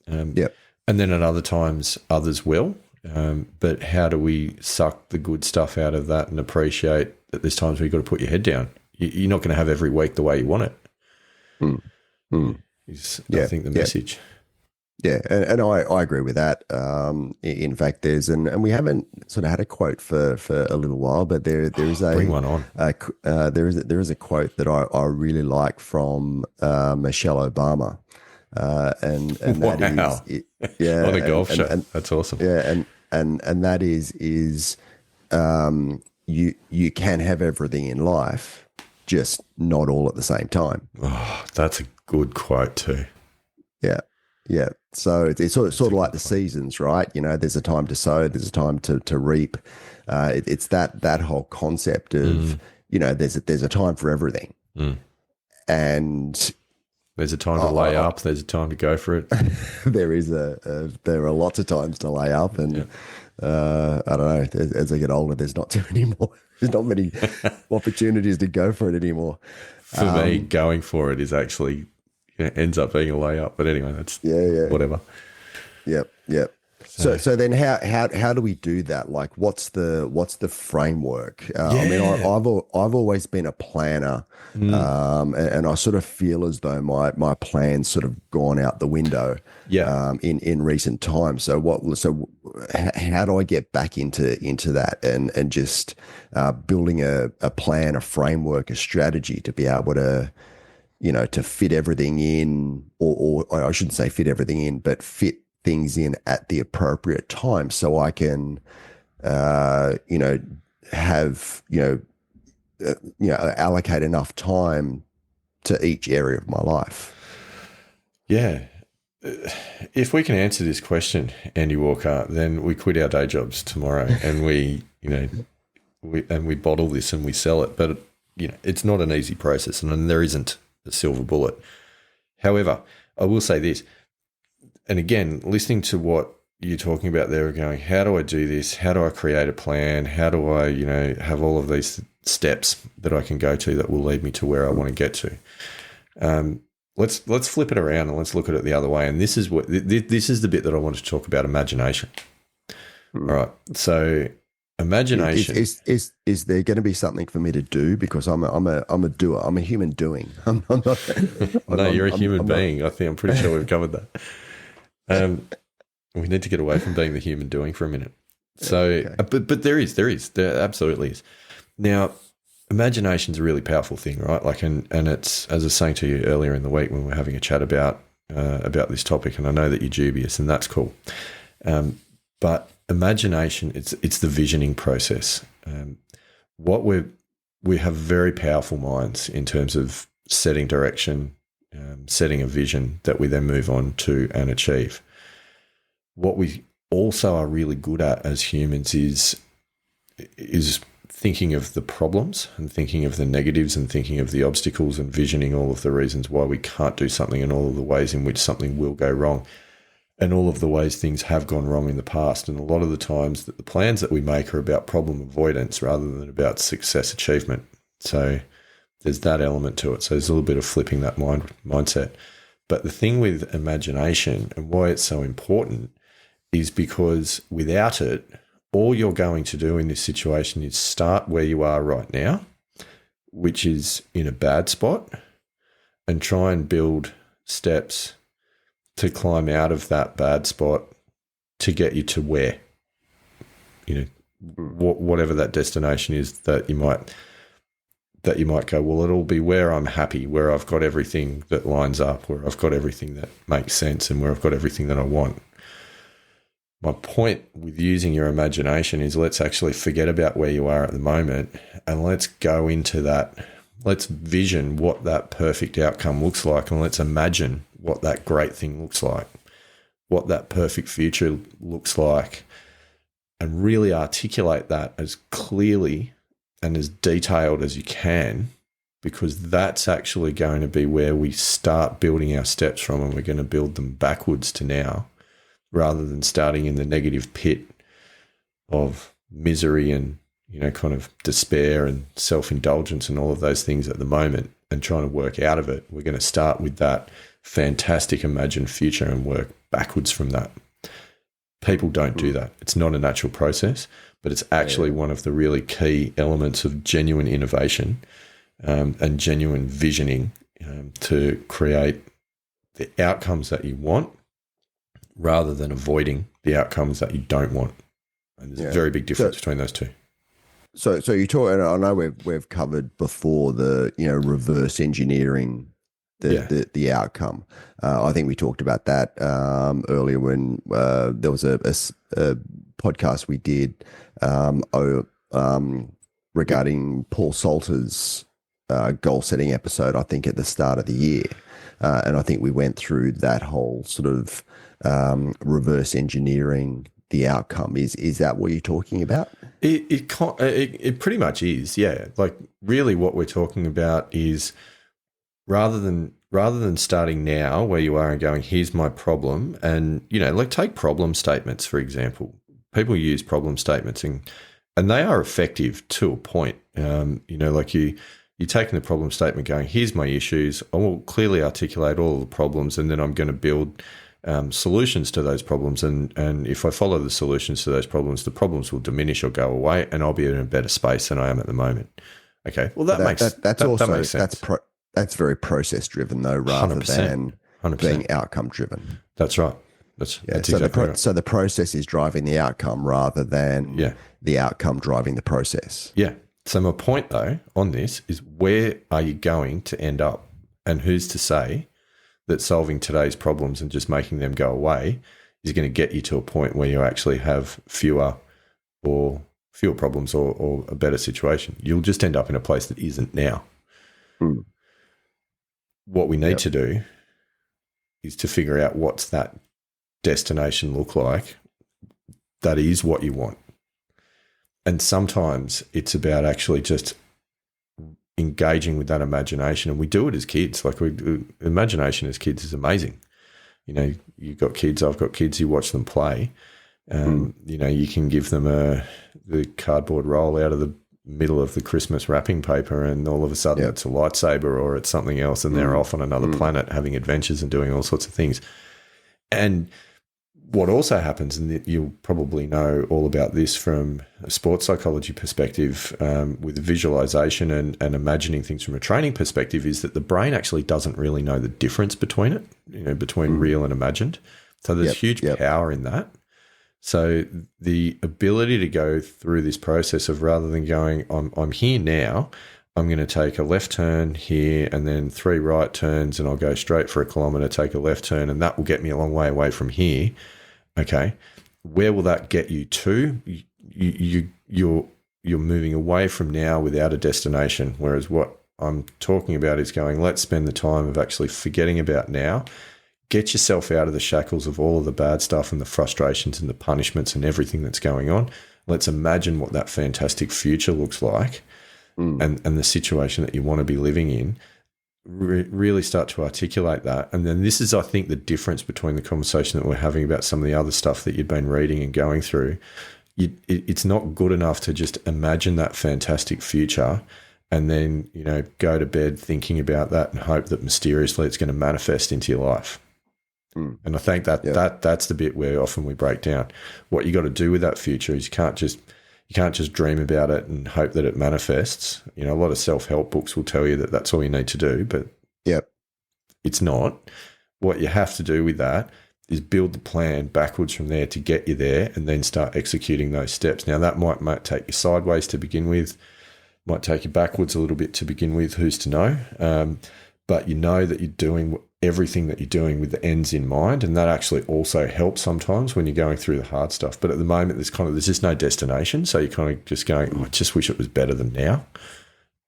And then at other times, others will. But how do we suck the good stuff out of that and appreciate that there's times where you've got to put your head down? You're not going to have every week the way you want it. Mm. Mm. Is, Yeah, I think, the message. Yeah, and I agree with that. In fact, and we haven't sort of had a quote for a little while, but there is Bring one on. There is a quote that I really like from Michelle Obama, and Wow. that is yeah, On a golf show. and That's awesome. yeah, and that is you can have everything in life, just not all at the same time. Oh, that's a good quote too. Yeah. Yeah. So it's sort of like the seasons, right? You know, there's a time to sow, there's a time to reap. It's that whole concept of, there's a time for everything. And there's a time to lay up, there's a time to go for it. there are lots of times to lay up, and I don't know, as I get older, there's not too many more. There's not many opportunities to go for it anymore. For me, going for it is actually ends up being a layup. But anyway, that's whatever. Yep. So then how do we do that? Like, what's the framework? I mean, I've always been a planner, and I sort of feel as though my plan's sort of gone out the window. In recent times. So how do I get back into that and just building a plan, a framework, a strategy to be able to, to fit everything in, or I shouldn't say fit everything in, but fit things in at the appropriate time, so I can, allocate enough time to each area of my life. Yeah. If we can answer this question, Andy Walker, then we quit our day jobs tomorrow and we bottle this and we sell it. But, it's not an easy process, and there isn't a silver bullet. However, I will say this, and again, listening to what you're talking about there, going, how do I do this? How do I create a plan? How do I, have all of these steps that I can go to that will lead me to where I want to get to? Let's flip it around and let's look at it the other way. And this is this is the bit that I want to talk about: imagination. All right. So imagination is there going to be something for me to do, because I'm a doer. I'm a human doing. I'm not. No, you're a human being. I'm pretty sure we've covered that. We need to get away from being the human doing for a minute. So, okay. But there absolutely is. Now, imagination's a really powerful thing, right? Like, and it's, as I was saying to you earlier in the week when we were having a chat about this topic, and I know that you're dubious, and that's cool. But imagination, it's the visioning process. We have very powerful minds in terms of setting direction, setting a vision that we then move on to and achieve. What we also are really good at as humans is thinking of the problems and thinking of the negatives and thinking of the obstacles and visioning all of the reasons why we can't do something and all of the ways in which something will go wrong and all of the ways things have gone wrong in the past. And a lot of the times that the plans that we make are about problem avoidance rather than about success achievement. So there's that element to it. So there's a little bit of flipping that mindset. But the thing with imagination and why it's so important is because without it, all you're going to do in this situation is start where you are right now, which is in a bad spot, and try and build steps to climb out of that bad spot to get you to where, whatever that destination is that you might go, well, it'll be where I'm happy, where I've got everything that lines up, where I've got everything that makes sense, and where I've got everything that I want. My point with using your imagination is let's actually forget about where you are at the moment and let's go into that. Let's vision what that perfect outcome looks like, and let's imagine what that great thing looks like, what that perfect future looks like, and really articulate that as clearly and as detailed as you can, because that's actually going to be where we start building our steps from, and we're going to build them backwards to now, rather than starting in the negative pit of misery and, kind of despair and self-indulgence and all of those things at the moment and trying to work out of it. We're going to start with that fantastic imagined future and work backwards from that. People don't do that. It's not a natural process, but it's actually one of the really key elements of genuine innovation and genuine visioning to create the outcomes that you want rather than avoiding the outcomes that you don't want. And there's a very big difference between those two. So you talk, and I know we've covered before the reverse engineering the outcome. I think we talked about that earlier when there was a podcast we did regarding Paul Salter's goal setting episode, I think at the start of the year. And I think we went through that whole sort of reverse engineering the outcome. Is that what you're talking about? It pretty much is, yeah. Like really what we're talking about is rather than starting now where you are and going, here's my problem, and like take problem statements, for example. People use problem statements and they are effective to a point. Like you're taking the problem statement going, here's my issues, I will clearly articulate all of the problems, and then I'm going to build solutions to those problems. And if I follow the solutions to those problems, the problems will diminish or go away, and I'll be in a better space than I am at the moment. Okay, well that makes sense. That's very process driven though, rather 100%, than 100%. being outcome driven. That's right. That's exactly right. So the process is driving the outcome rather than the outcome driving the process. Yeah. So my point though on this is, where are you going to end up? And who's to say that solving today's problems and just making them go away is going to get you to a point where you actually have fewer problems or a better situation? You'll just end up in a place that isn't now. Mm. What we need to do is to figure out what's that destination look like that is what you want. And sometimes it's about actually just engaging with that imagination. And we do it as kids. Like imagination as kids is amazing. You've got kids, I've got kids, you watch them play. You can give them the cardboard roll out of the middle of the Christmas wrapping paper, and all of a sudden it's a lightsaber or it's something else, and they're off on another planet having adventures and doing all sorts of things. And what also happens, and you'll probably know all about this from a sports psychology perspective, with visualization and imagining things from a training perspective, is that the brain actually doesn't really know the difference between it, between real and imagined. So there's huge power in that. So the ability to go through this process of, rather than going, I'm here now, I'm going to take a left turn here and then 3 right turns, and I'll go straight for 1 kilometre, take a left turn, and that will get me a long way away from here. Okay, where will that get you to? You're moving away from now without a destination, whereas what I'm talking about is going, let's spend the time of actually forgetting about now. Get yourself out of the shackles of all of the bad stuff and the frustrations and the punishments and everything that's going on. Let's imagine what that fantastic future looks like, and the situation that you want to be living in. Really start to articulate that. And then this is, I think, the difference between the conversation that we're having about some of the other stuff that you've been reading and going through. It's not good enough to just imagine that fantastic future and then, go to bed thinking about that and hope that mysteriously it's going to manifest into your life. And I think that's the bit where often we break down. What you got to do with that future is you can't just dream about it and hope that it manifests. A lot of self-help books will tell you that that's all you need to do, but it's not. What you have to do with that is build the plan backwards from there to get you there, and then start executing those steps. Now that might take you sideways to begin with, might take you backwards a little bit to begin with, who's to know? But you know that you're doing everything that you're doing with the ends in mind, and that actually also helps sometimes when you're going through the hard stuff. But at the moment, there's just no destination, so you're kind of just going, I just wish it was better than now,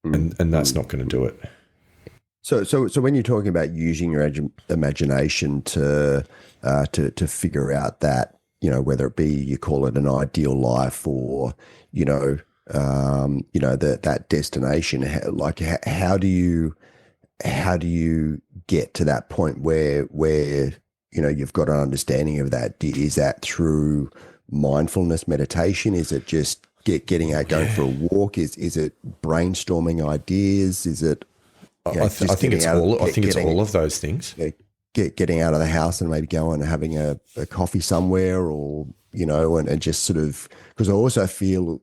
and that's not going to do it. So when you're talking about using your imagination to figure out that, whether it be you call it an ideal life or that destination, how do you get to that point where you've got an understanding of that? Is that through mindfulness meditation? Is it just getting out, going for a walk? Is it brainstorming ideas? Is it? I think it's all of those things. Getting out of the house and maybe going and having a coffee somewhere, or and just sort of, because I also feel,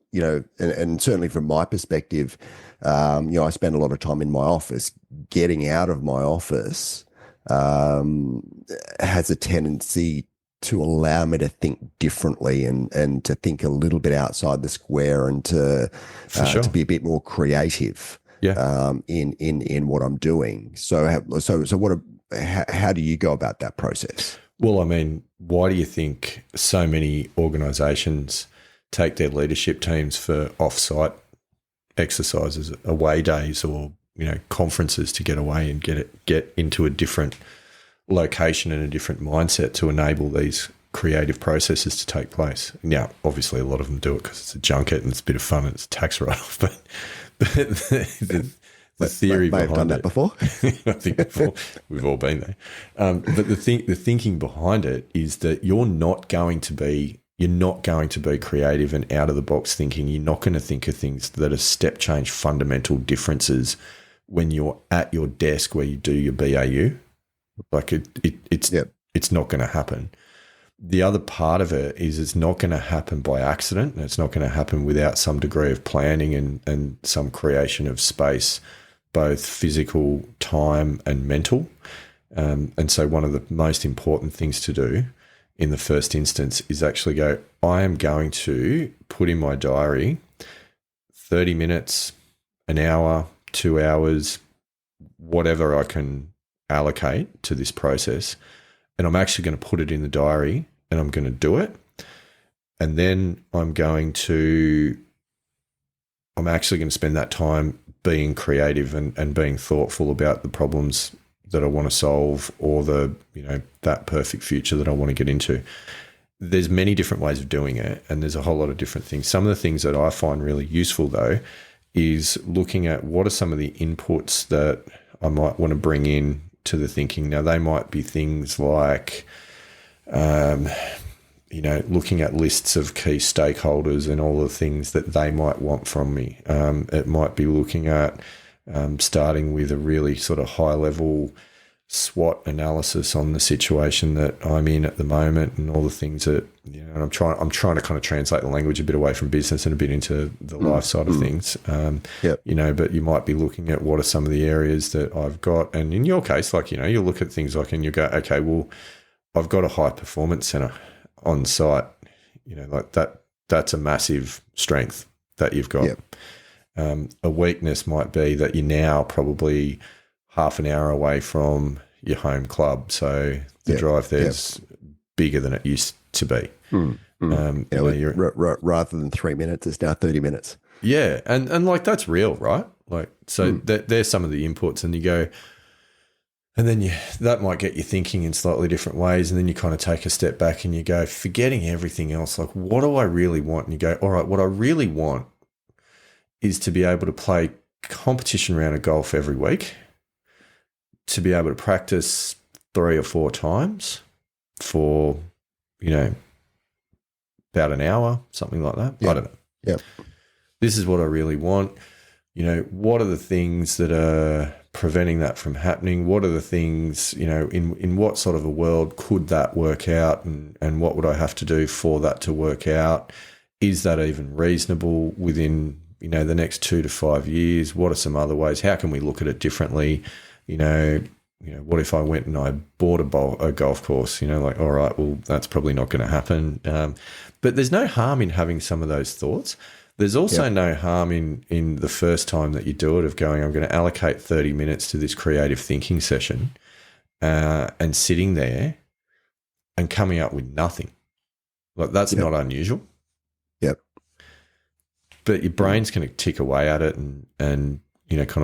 and certainly from my perspective, I spend a lot of time in my office. Getting out of my office um, has a tendency to allow me to think differently and to think a little bit outside the square and For to sure. be a bit more creative Yeah. in what I'm doing. So how do you go about that process? Well, I mean, why do you think so many organisations take their leadership teams for off-site exercises, away days, or conferences to get away and get into a different location and a different mindset to enable these creative processes to take place? Now, obviously, a lot of them do it because it's a junket and it's a bit of fun and it's a tax write-off, but the theory May have done behind that it. before. I think we've all been there. But the thinking behind it is that you're not going to be creative and out of the box thinking. You're not going to think of things that are step change, fundamental differences when you're at your desk where you do your BAU. Like it's not going to happen. The other part of it is it's not going to happen by accident, and it's not going to happen without some degree of planning and some creation of space, both physical, time, and mental. And so one of the most important things to do in the first instance is actually go, I am going to put in my diary 30 minutes, an hour, 2 hours, whatever I can allocate to this process. And I'm actually going to put it in the diary and I'm going to do it. And then I'm actually going to spend that time being creative and being thoughtful about the problems that I want to solve, or that perfect future that I want to get into. There's many different ways of doing it, and there's a whole lot of different things. Some of the things that I find really useful, though, is looking at what are some of the inputs that I might want to bring in to the thinking. Now, they might be things like, looking at lists of key stakeholders and all the things that they might want from me. It might be looking at starting with a really sort of high-level SWOT analysis on the situation that I'm in at the moment and all the things that, and I'm trying to kind of translate the language a bit away from business and a bit into the life side of things. Yep. But you might be looking at what are some of the areas that I've got. And in your case, like, you'll look at things like, and you go, okay, well, I've got a high performance center on site, like that's a massive strength that you've got. Yep. A weakness might be that you're now probably half an hour away from your home club. So the drive there's bigger than it used to be. Rather than 3 minutes, it's now 30 minutes. Yeah. And like, that's real, right? Like, so there's some of the inputs, and you go, and then that might get you thinking in slightly different ways. And then you kind of take a step back and you go, forgetting everything else, like, what do I really want? And you go, all right, what I really want is to be able to play competition round of golf every week, to be able to practice 3 or 4 times for, about an hour, something like that. Yep. I don't know. Yep. This is what I really want. What are the things that are preventing that from happening? What are the things, in what sort of a world could that work out, and what would I have to do for that to work out? Is that even reasonable within, the next 2 to 5 years? What are some other ways? How can we look at it differently? What if I went and I bought a golf course? Like, all right, well, that's probably not going to happen. But there's no harm in having some of those thoughts. There's also no harm in the first time that you do it of going, I'm going to allocate 30 minutes to this creative thinking session, and sitting there and coming up with nothing. Like, that's not unusual. Yep. But your brain's going to tick away at it and kind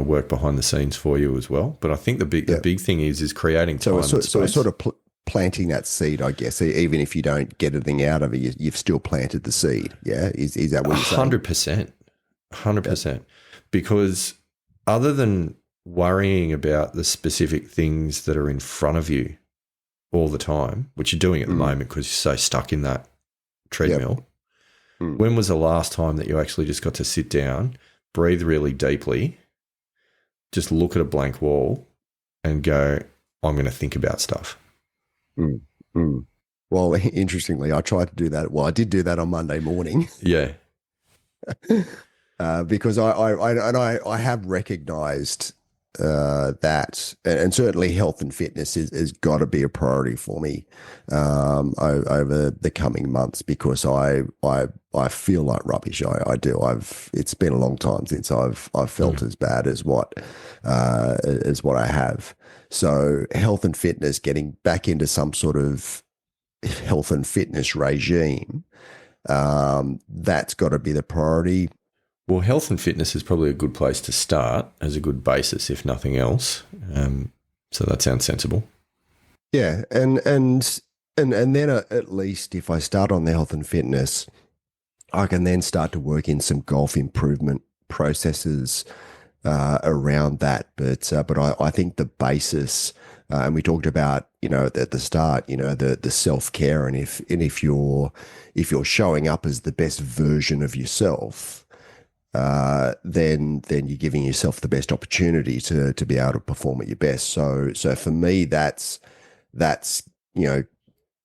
of work behind the scenes for you as well. But I think the big thing is creating time. So it's sort of planting that seed, I guess. Even if you don't get anything out of it, you've still planted the seed. Yeah, is that what you're saying? 100%. Because other than worrying about the specific things that are in front of you all the time, which you're doing at the moment because you're so stuck in that treadmill, when was the last time that you actually just got to sit down, breathe really deeply, just look at a blank wall and go, I'm going to think about stuff? Well, interestingly, I tried to do that. Well, I did do that on Monday morning Yeah. because I have recognised that, and certainly health and fitness is got to be a priority for me over the coming months because I feel like rubbish. I do. It's been a long time since I've felt as bad as what I have. So health and fitness, getting back into some sort of health and fitness regime, that's got to be the priority. Well, health and fitness is probably a good place to start as a good basis, if nothing else. So that sounds sensible. Yeah, and then at least if I start on the health and fitness, I can then start to work in some golf improvement processes around that. But I think the basis, and we talked about, at the start, the self care, and if you're showing up as the best version of yourself, then you're giving yourself the best opportunity to be able to perform at your best. So for me, that's you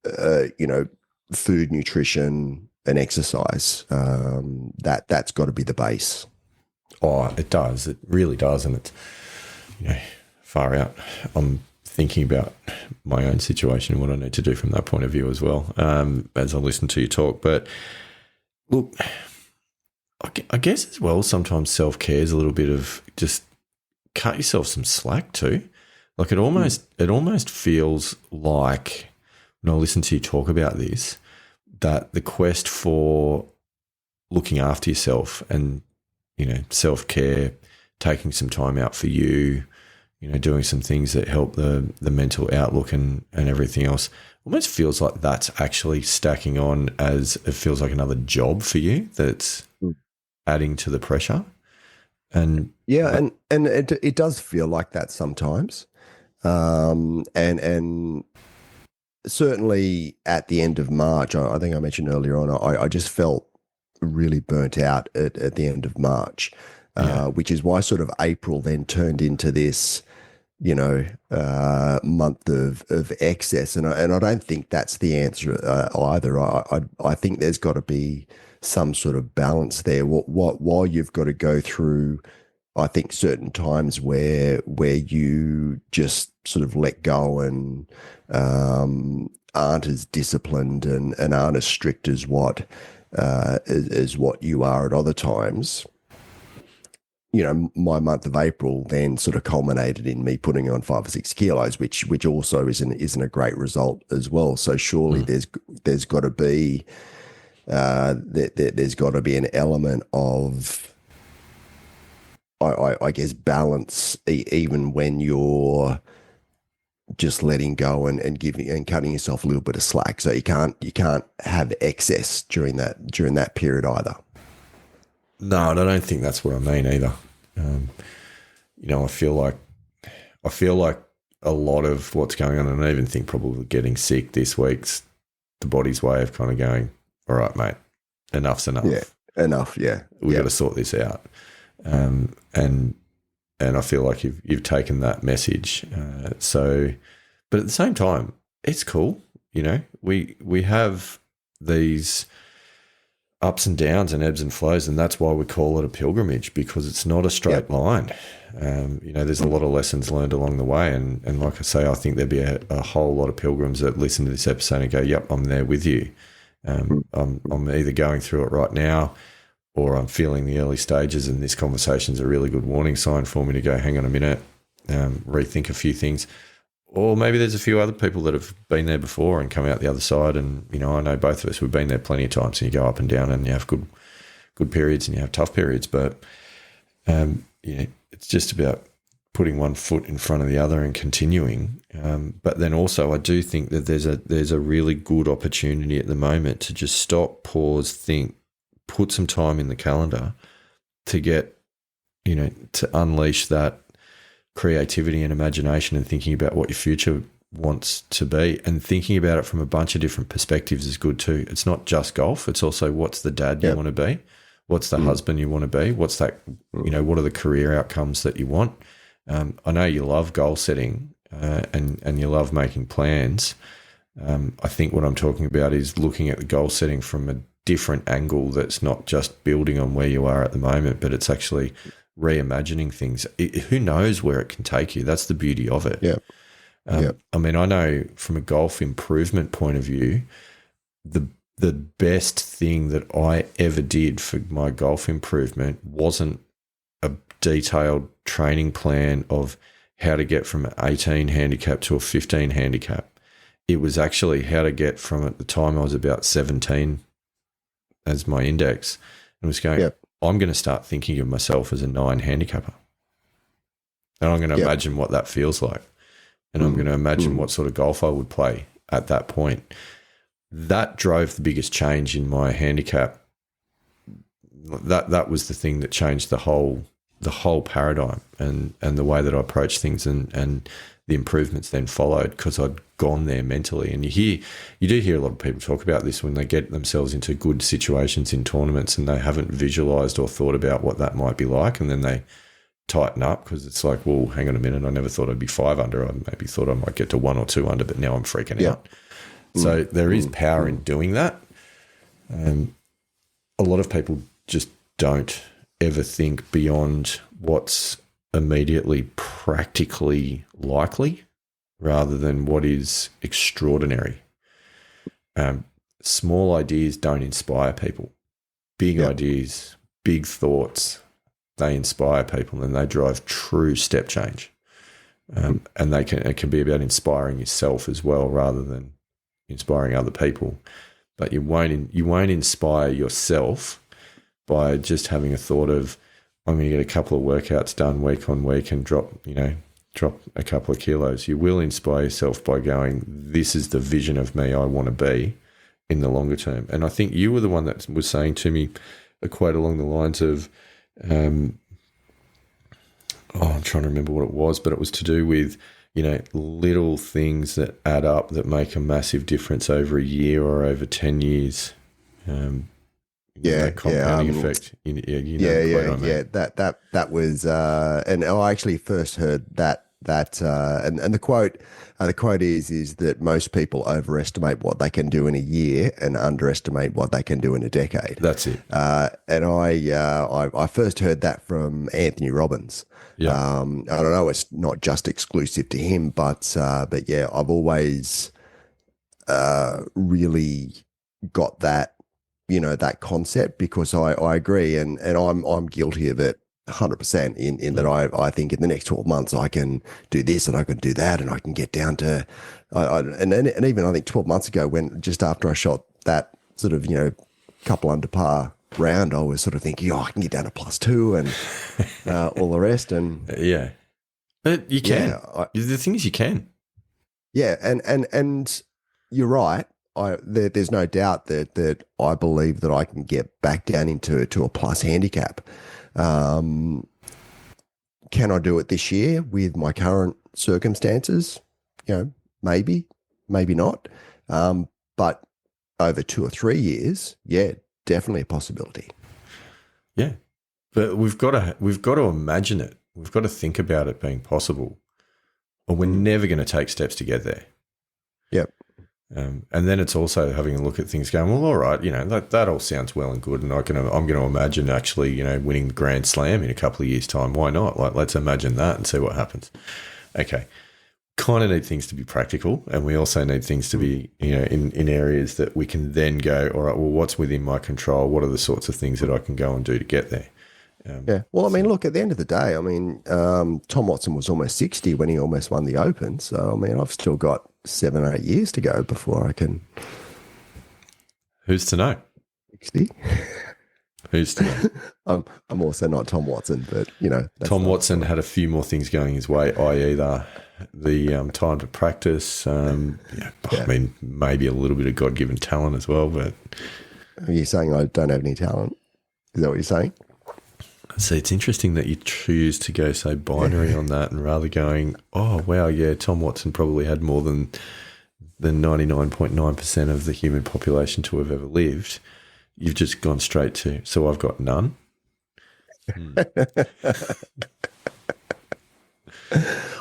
know food, nutrition, and exercise. That's got to be the base. Oh, it does. It really does. And it's, far out. I'm thinking about my own situation and what I need to do from that point of view as well, as I listen to you talk. But look, I guess as well, sometimes self-care is a little bit of just cut yourself some slack too. Like it almost feels like when I listen to you talk about this, that the quest for looking after yourself and, self-care, taking some time out for you, doing some things that help the mental outlook and everything else, almost feels like that's actually stacking on as it feels like another job for you that's adding to the pressure. And yeah, and it does feel like that sometimes. And certainly at the end of March, I think I mentioned earlier on, I just felt really burnt out at the end of March, which is why sort of April then turned into this, month of excess. And I don't think that's the answer either. I think there's got to be some sort of balance there. While you've got to go through, I think, certain times where you just sort of let go and aren't as disciplined and aren't as strict as what you are at other times. My month of April then sort of culminated in me putting on 5 or 6 kilos, which also isn't a great result as well. So surely there's got to be there's got to be an element of, I guess, balance, even when you're just letting go and giving and cutting yourself a little bit of slack. So you can't have excess during that period either. no, and I don't think that's what I mean either. I feel like a lot of what's going on, and I even think probably getting sick this week's the body's way of kind of going, all right, mate, enough's enough. Yeah, enough. Yeah, We've got to sort this out. And I feel like you've taken that message. But at the same time, it's cool. We have these ups and downs and ebbs and flows, and that's why we call it a pilgrimage, because it's not a straight line. There's a lot of lessons learned along the way, and like I say, I think there'd be a whole lot of pilgrims that listen to this episode and go, "Yep, I'm there with you." I'm either going through it right now, or I'm feeling the early stages, and this conversation's a really good warning sign for me to go, hang on a minute, rethink a few things. Or maybe there's a few other people that have been there before and come out the other side. And, I know both of us, we've been there plenty of times, and you go up and down, and you have good periods and you have tough periods. But, it's just about putting one foot in front of the other and continuing. But then also I do think that there's a really good opportunity at the moment to just stop, pause, think, put some time in the calendar to get, to unleash that creativity and imagination and thinking about what your future wants to be, and thinking about it from a bunch of different perspectives is good too. It's not just golf. It's also what's the dad you want to be? What's the husband you want to be? What's that, what are the career outcomes that you want? I know you love goal setting and you love making plans. I think what I'm talking about is looking at the goal setting from a different angle that's not just building on where you are at the moment, but it's actually reimagining things. Who knows where it can take you? That's the beauty of it. Yeah. I mean, I know from a golf improvement point of view, the best thing that I ever did for my golf improvement wasn't a detailed training plan of how to get from an 18 handicap to a 15 handicap. It was actually how to get from, at the time I was about 17 as my index, and was going, I'm going to start thinking of myself as a 9 handicapper. And I'm going to imagine what that feels like. And I'm going to imagine what sort of golf I would play at that point. That drove the biggest change in my handicap. That was the thing that changed the whole paradigm and the way that I approach things, and the improvements then followed because I'd gone there mentally. And you do hear a lot of people talk about this when they get themselves into good situations in tournaments and they haven't visualized or thought about what that might be like, and then they tighten up because it's like, well, hang on a minute, I never thought I'd be 5 under. I maybe thought I might get to 1 or 2 under, but now I'm freaking out. So there is power in doing that. A lot of people just don't ever think beyond what's immediately practically likely rather than what is extraordinary. Small ideas don't inspire people. Big ideas, big thoughts, they inspire people and they drive true step change. And it can be about inspiring yourself as well rather than inspiring other people. But you won't inspire yourself by just having a thought of, I'm going to get a couple of workouts done week on week and drop a couple of kilos. You will inspire yourself by going, this is the vision of me I want to be in the longer term. And I think you were the one that was saying to me a quote along the lines of, I'm trying to remember what it was, but it was to do with, little things that add up that make a massive difference over a year or over 10 years. That compounding effect. That was, and I actually first heard that, and the quote is that most people overestimate what they can do in a year and underestimate what they can do in a decade. That's it. And I first heard that from Anthony Robbins. Yeah. I don't know, it's not just exclusive to him, but yeah, I've always really got that, that concept, because I agree, and I'm guilty of it 100% in that I think in the next 12 months I can do this and I can do that and I can get down to and even I think 12 months ago, when just after I shot that sort of couple under par round, I was sort of thinking, I can get down to +2 and all the rest. And but you can. The thing is, you can. Yeah, and you're right. There's no doubt that I believe that I can get back down into a plus handicap. Can I do it this year with my current circumstances? Maybe not. But over 2 or 3 years, definitely a possibility. Yeah, but we've got to imagine it. We've got to think about it being possible, or we're never going to take steps to get there. Yep. And then it's also having a look at things going, well, all right, that all sounds well and good, and I'm going to imagine actually, winning the Grand Slam in a couple of years' time. Why not? Let's imagine that and see what happens. Okay. Kind of need things to be practical, and we also need things to be, in areas that we can then go, all right, well, what's within my control? What are the sorts of things that I can go and do to get there? Well, I mean, look, at the end of the day, I mean, Tom Watson was almost 60 when he almost won the Open. So, I mean, I've still got 7 or 8 years to go before I can. Who's to know? 60. Who's to know? I'm also not Tom Watson, but, Tom Watson had a few more things going his way, i.e. the time to practice. I mean, maybe a little bit of God-given talent as well. But are you saying I don't have any talent? Is that what you're saying? See, it's interesting that you choose to go so binary on that, and rather going, oh, wow, yeah, Tom Watson probably had more than 99.9% of the human population to have ever lived. You've just gone straight to, so I've got none.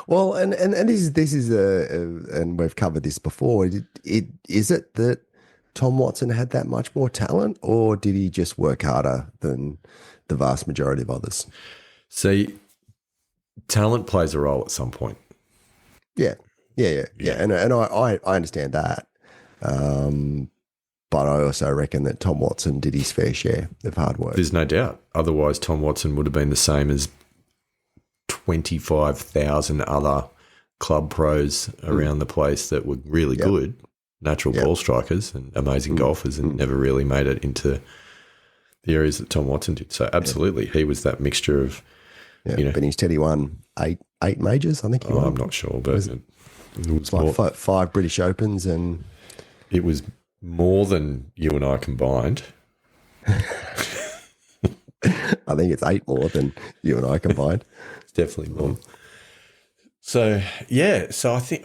Well, and this is and we've covered this before. Is it that Tom Watson had that much more talent, or did he just work harder than the vast majority of others? See, talent plays a role at some point. Yeah, yeah. And I understand that. But I also reckon that Tom Watson did his fair share of hard work. There's no doubt. Otherwise, Tom Watson would have been the same as 25,000 other club pros around the place that were really good, natural ball strikers and amazing golfers, and never really made it into the areas that Tom Watson did. So absolutely, he was that mixture of, But he's Teddy won eight majors, I think he won. I'm not sure, but it was like more, five British Opens, and it was more than you and I combined. I think it's 8 more than you and I combined. It's definitely more. So, I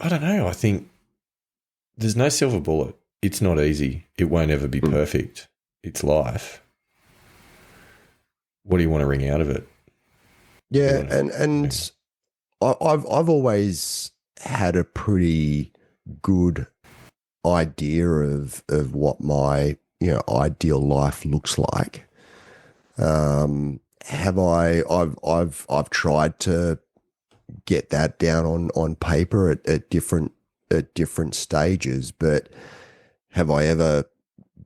don't know. I think there's no silver bullet. It's not easy. It won't ever be perfect. It's life. What do you want to wring out of it? Yeah, and I've always had a pretty good idea of what my ideal life looks like. I've tried to get that down on paper at different stages, but have I ever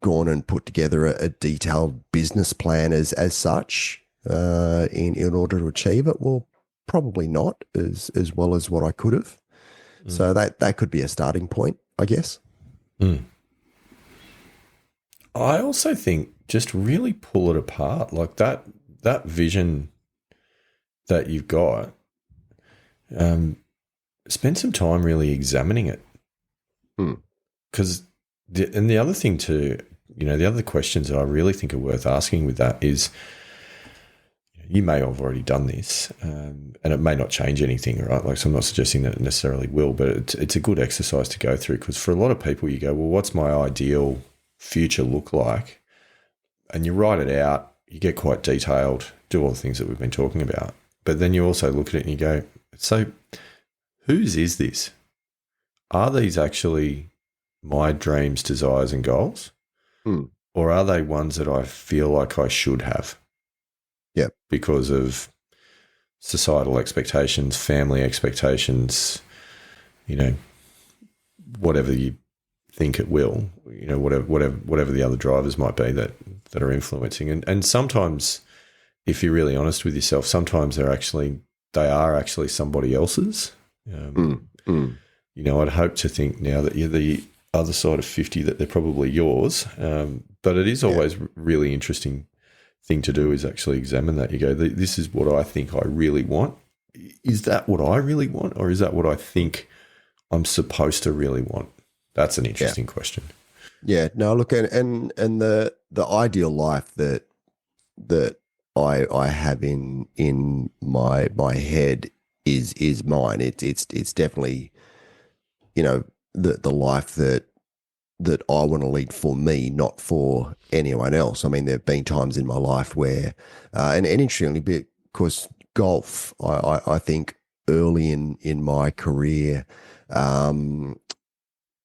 gone and put together a detailed business plan as such in order to achieve it? Well, probably not as well as what I could have. So that could be a starting point, I guess. I also think just really pull it apart, like that vision that you've got. Spend some time really examining it, because the other thing too, the other questions that I really think are worth asking with that is, you may have already done this, and it may not change anything, right? Like, so I'm not suggesting that it necessarily will, but it's a good exercise to go through, because for a lot of people, you go, well, what's my ideal future look like? And you write it out, you get quite detailed, do all the things that we've been talking about. But then you also look at it and you go, so whose is this? Are these actually my dreams, desires, and goals? Or are they ones that I feel like I should have? Yeah. Because of societal expectations, family expectations, whatever you think it will, whatever the other drivers might be that are influencing. And sometimes, if you're really honest with yourself, sometimes they are actually somebody else's. I'd hope to think now that you're the other side of 50 that they're probably yours. But it is always really interesting thing to do is actually examine that. You go, this is what I think I really want. Is that what I really want, or is that what I think I'm supposed to really want? That's an interesting question. Yeah. No, look, and the ideal life that I have in my head is mine. It's definitely, the life that I want to lead for me, not for anyone else. I mean, there have been times in my life where, and interestingly, because golf, I think early in my career, a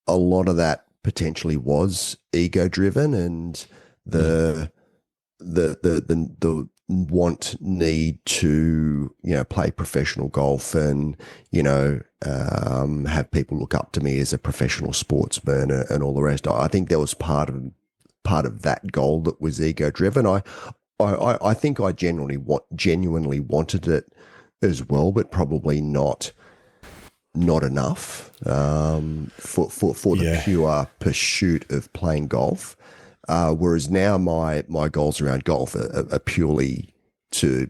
lot of that potentially was ego driven, and the need to play professional golf and have people look up to me as a professional sportsman and all the rest. I think there was part of that goal that was ego driven. I think I genuinely wanted it as well, but probably not enough for the pure pursuit of playing golf. Whereas now my goals around golf are purely to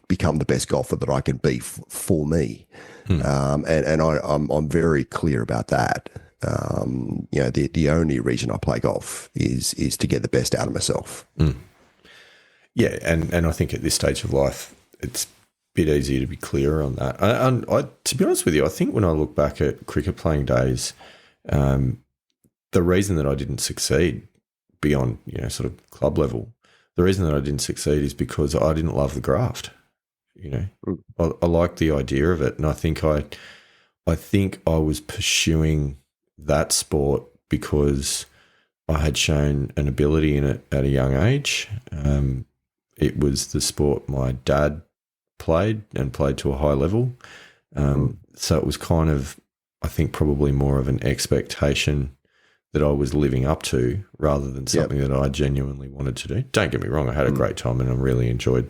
become the best golfer that I can be for me. And I'm very clear about that. The only reason I play golf is to get the best out of myself. Yeah, and I think at this stage of life, it's a bit easier to be clearer on that. And I, to be honest with you, I think when I look back at cricket playing days, the reason that I didn't succeed beyond, sort of club level, the reason that I didn't succeed is because I didn't love the graft. You know, Mm. I like the idea of it, and I think I was pursuing that sport because I had shown an ability in it at a young age. It was the sport my dad played and played to a high level. So it was kind of, I think, probably more of an expectation that I was living up to rather than something that I genuinely wanted to do. Don't get me wrong, I had a great time and I really enjoyed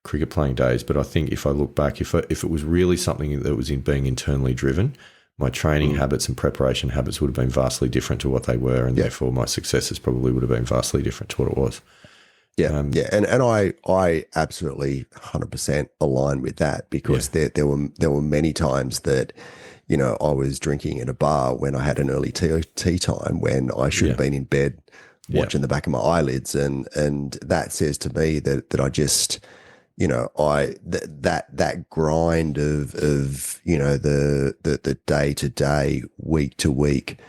cricket playing days. But I think if I look back, if it was really something that was in being internally driven, my training habits and preparation habits would have been vastly different to what they were, and therefore my successes probably would have been vastly different to what it was. And I absolutely 100% align with that, because there were many times that, you know, I was drinking at a bar when I had an early tea time when I should have been in bed watching the back of my eyelids, and that says to me that I just, you know, that grind of you know, the day to day, week to week,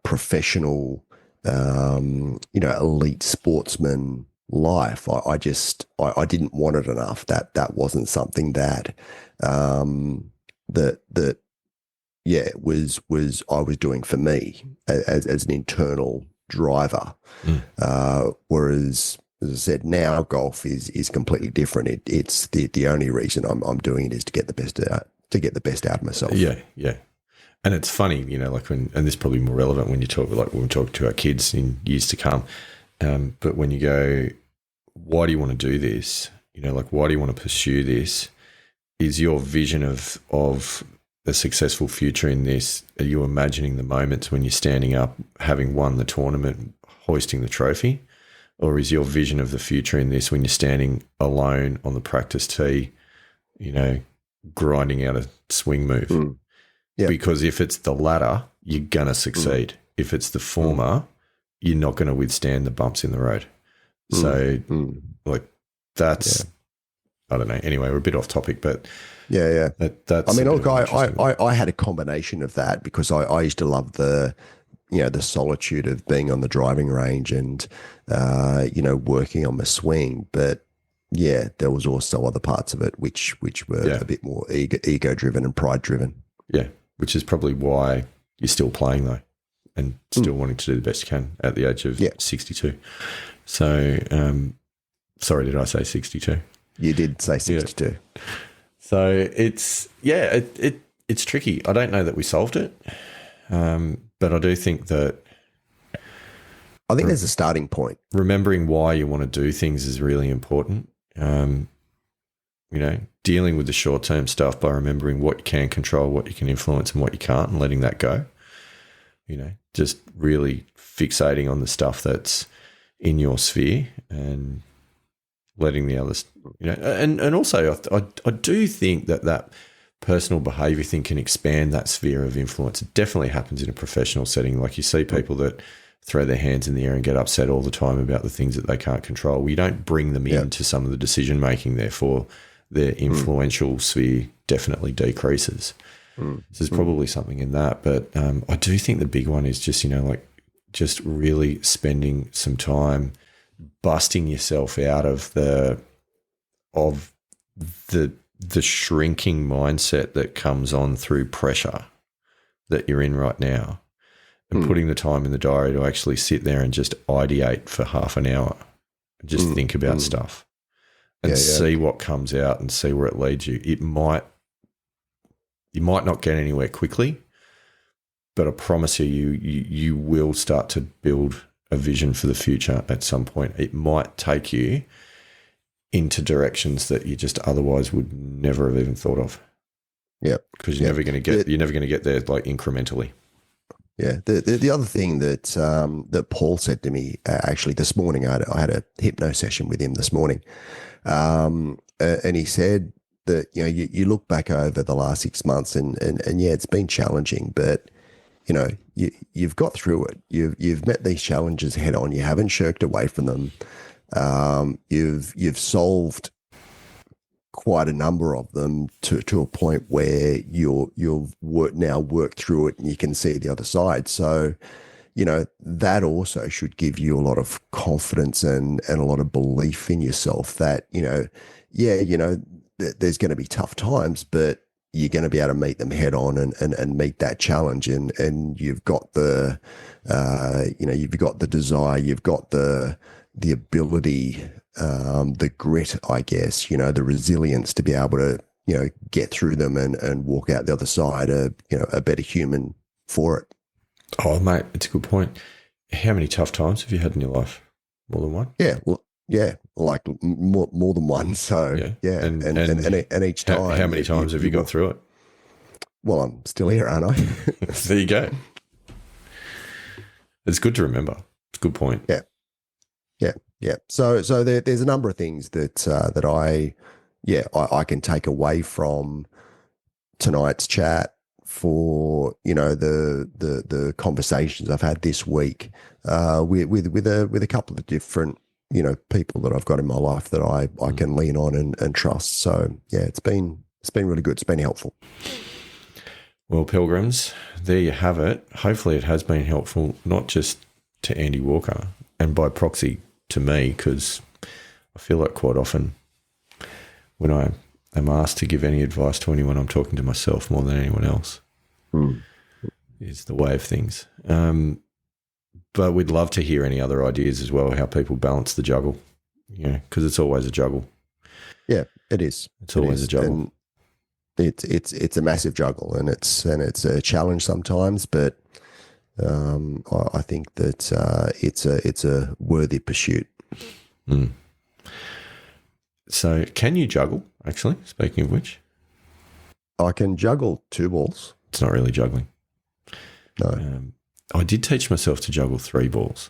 professional, you know, elite sportsman life. I just didn't want it enough. That wasn't something that that was I was doing for me as an internal driver. Whereas, as I said, now golf is completely different. It's the only reason I'm doing it is to get the best out of myself. Yeah. And it's funny, you know, like and this is probably more relevant when you talk, like when we talk to our kids in years to come. But when you go, why do you want to do this? You know, like, why do you want to pursue this? Is your vision of a successful future in this? Are you imagining the moments when you're standing up, having won the tournament, hoisting the trophy? Or is your vision of the future in this when you're standing alone on the practice tee, you know, grinding out a swing move? Because if it's the latter, you're going to succeed. If it's the former, you're not going to withstand the bumps in the road. So, like, that's, I don't know. Anyway, we're a bit off topic, but that's. I mean, look, I had a combination of that, because I used to love the, you know, the solitude of being on the driving range and, you know, working on the swing. But yeah, there was also other parts of it which were a bit more ego driven and pride driven. Yeah, which is probably why you're still playing though, and still wanting to do the best you can at the age of 62. So, sorry, did I say 62? You did say 62. Yeah. So it's it's tricky. I don't know that we solved it, but I do think that there's a starting point. Remembering why you want to do things is really important. You know, dealing with the short-term stuff by remembering what you can control, what you can influence, and what you can't, and letting that go. You know, just really fixating on the stuff that's in your sphere and letting the others, you know, and also I do think that personal behavior thing can expand that sphere of influence. It definitely happens in a professional setting. Like, you see people that throw their hands in the air and get upset all the time about the things that they can't control. We don't bring them into some of the decision making, therefore their influential sphere definitely decreases. So there's probably something in that. But I do think the big one is just, you know, like, just really spending some time busting yourself out of the shrinking mindset that comes on through pressure that you're in right now, and putting the time in the diary to actually sit there and just ideate for half an hour and just think about stuff and see what comes out and see where it leads you. You might not get anywhere quickly, but I promise you will start to build a vision for the future at some point. It might take you into directions that you just otherwise would never have even thought of. Yeah, because you're never going to get there, like, incrementally. Yeah. The other thing that that Paul said to me actually this morning, I had a hypno session with him this morning, and he said that, you know, you look back over the last 6 months and it's been challenging, but, you know, you've got through it. You've met these challenges head on. You haven't shirked away from them. You've solved quite a number of them to a point where you've now worked through it and you can see the other side. So, you know, that also should give you a lot of confidence and a lot of belief in yourself that, you know, there's going to be tough times, but you're going to be able to meet them head on and meet that challenge. And you've got the, you've got the desire, you've got the ability, the grit, I guess, the resilience to be able to, get through them and walk out the other side, a better human for it. Oh, mate, it's a good point. How many tough times have you had in your life? More than one? Yeah. Well, yeah, like more than one. So yeah. And each time. How many times have you got through it? Well, I'm still here, aren't I? There you go. It's good to remember. It's a good point. Yeah. So there's a number of things that I can take away from tonight's chat for the conversations I've had this week with a couple of different people that I've got in my life that I can lean on and trust. So yeah, it's been really good. It's been helpful. Well, Pilgrims, there you have it. Hopefully it has been helpful, not just to Andy Walker and by proxy to me, because I feel like quite often when I am asked to give any advice to anyone, I'm talking to myself more than anyone else. Is the way of things. But we'd love to hear any other ideas as well, how people balance the juggle, because it's always a juggle. Yeah, it is. It's always a juggle. And it's a massive juggle, and it's a challenge sometimes, but I think that it's a worthy pursuit. So can you juggle, actually, speaking of which? I can juggle 2 balls. It's not really juggling. No. I did teach myself to juggle 3 balls.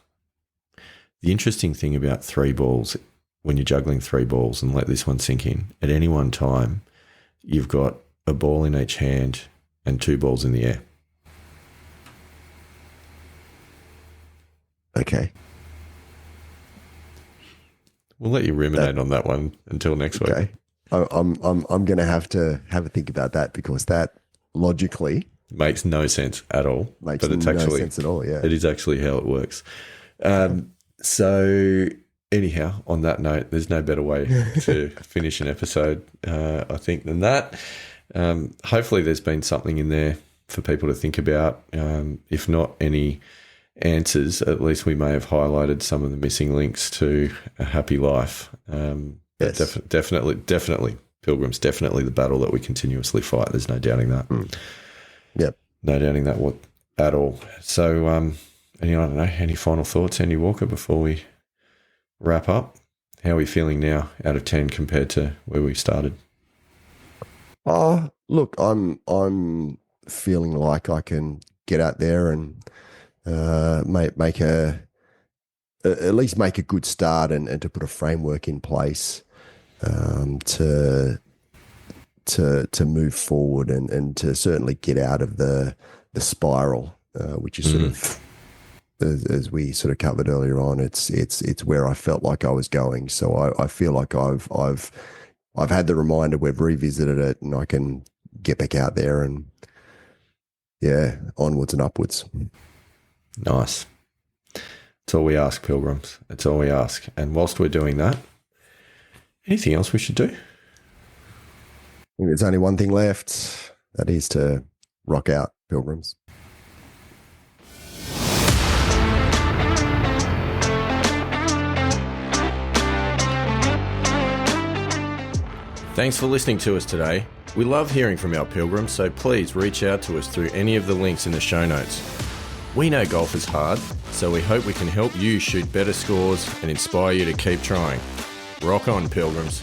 The interesting thing about 3 balls, when you're juggling 3 balls, and let this one sink in, at any one time, you've got a ball in each hand and 2 balls in the air. Okay. We'll let you ruminate on that one until next week. Okay. I'm going to have a think about that, because that logically makes no sense at all. Makes no sense at all. Yeah, it is actually how it works. So anyhow, on that note, there's no better way to finish an episode, I think, than that. Hopefully, there's been something in there for people to think about. If not any answers, at least we may have highlighted some of the missing links to a happy life. Yes. Definitely, Pilgrims, definitely the battle that we continuously fight. There's no doubting that. Yep. No doubting that at all. So, I don't know, any final thoughts, Andy Walker, before we wrap up? How are we feeling now out of 10 compared to where we started? Oh, look, I'm feeling like I can get out there and make at least make a good start and to put a framework in place to move forward and to certainly get out of the spiral, which is sort of, as we sort of covered earlier on, it's where I felt like I was going. So I feel like I've had the reminder, we've revisited it, and I can get back out there and onwards and upwards. Nice. That's all we ask, Pilgrims. That's all we ask. And whilst we're doing that, anything else we should do? I think there's only one thing left. That is to rock out, Pilgrims. Thanks for listening to us today. We love hearing from our Pilgrims, so please reach out to us through any of the links in the show notes. We know golf is hard, so we hope we can help you shoot better scores and inspire you to keep trying. Rock on, Pilgrims.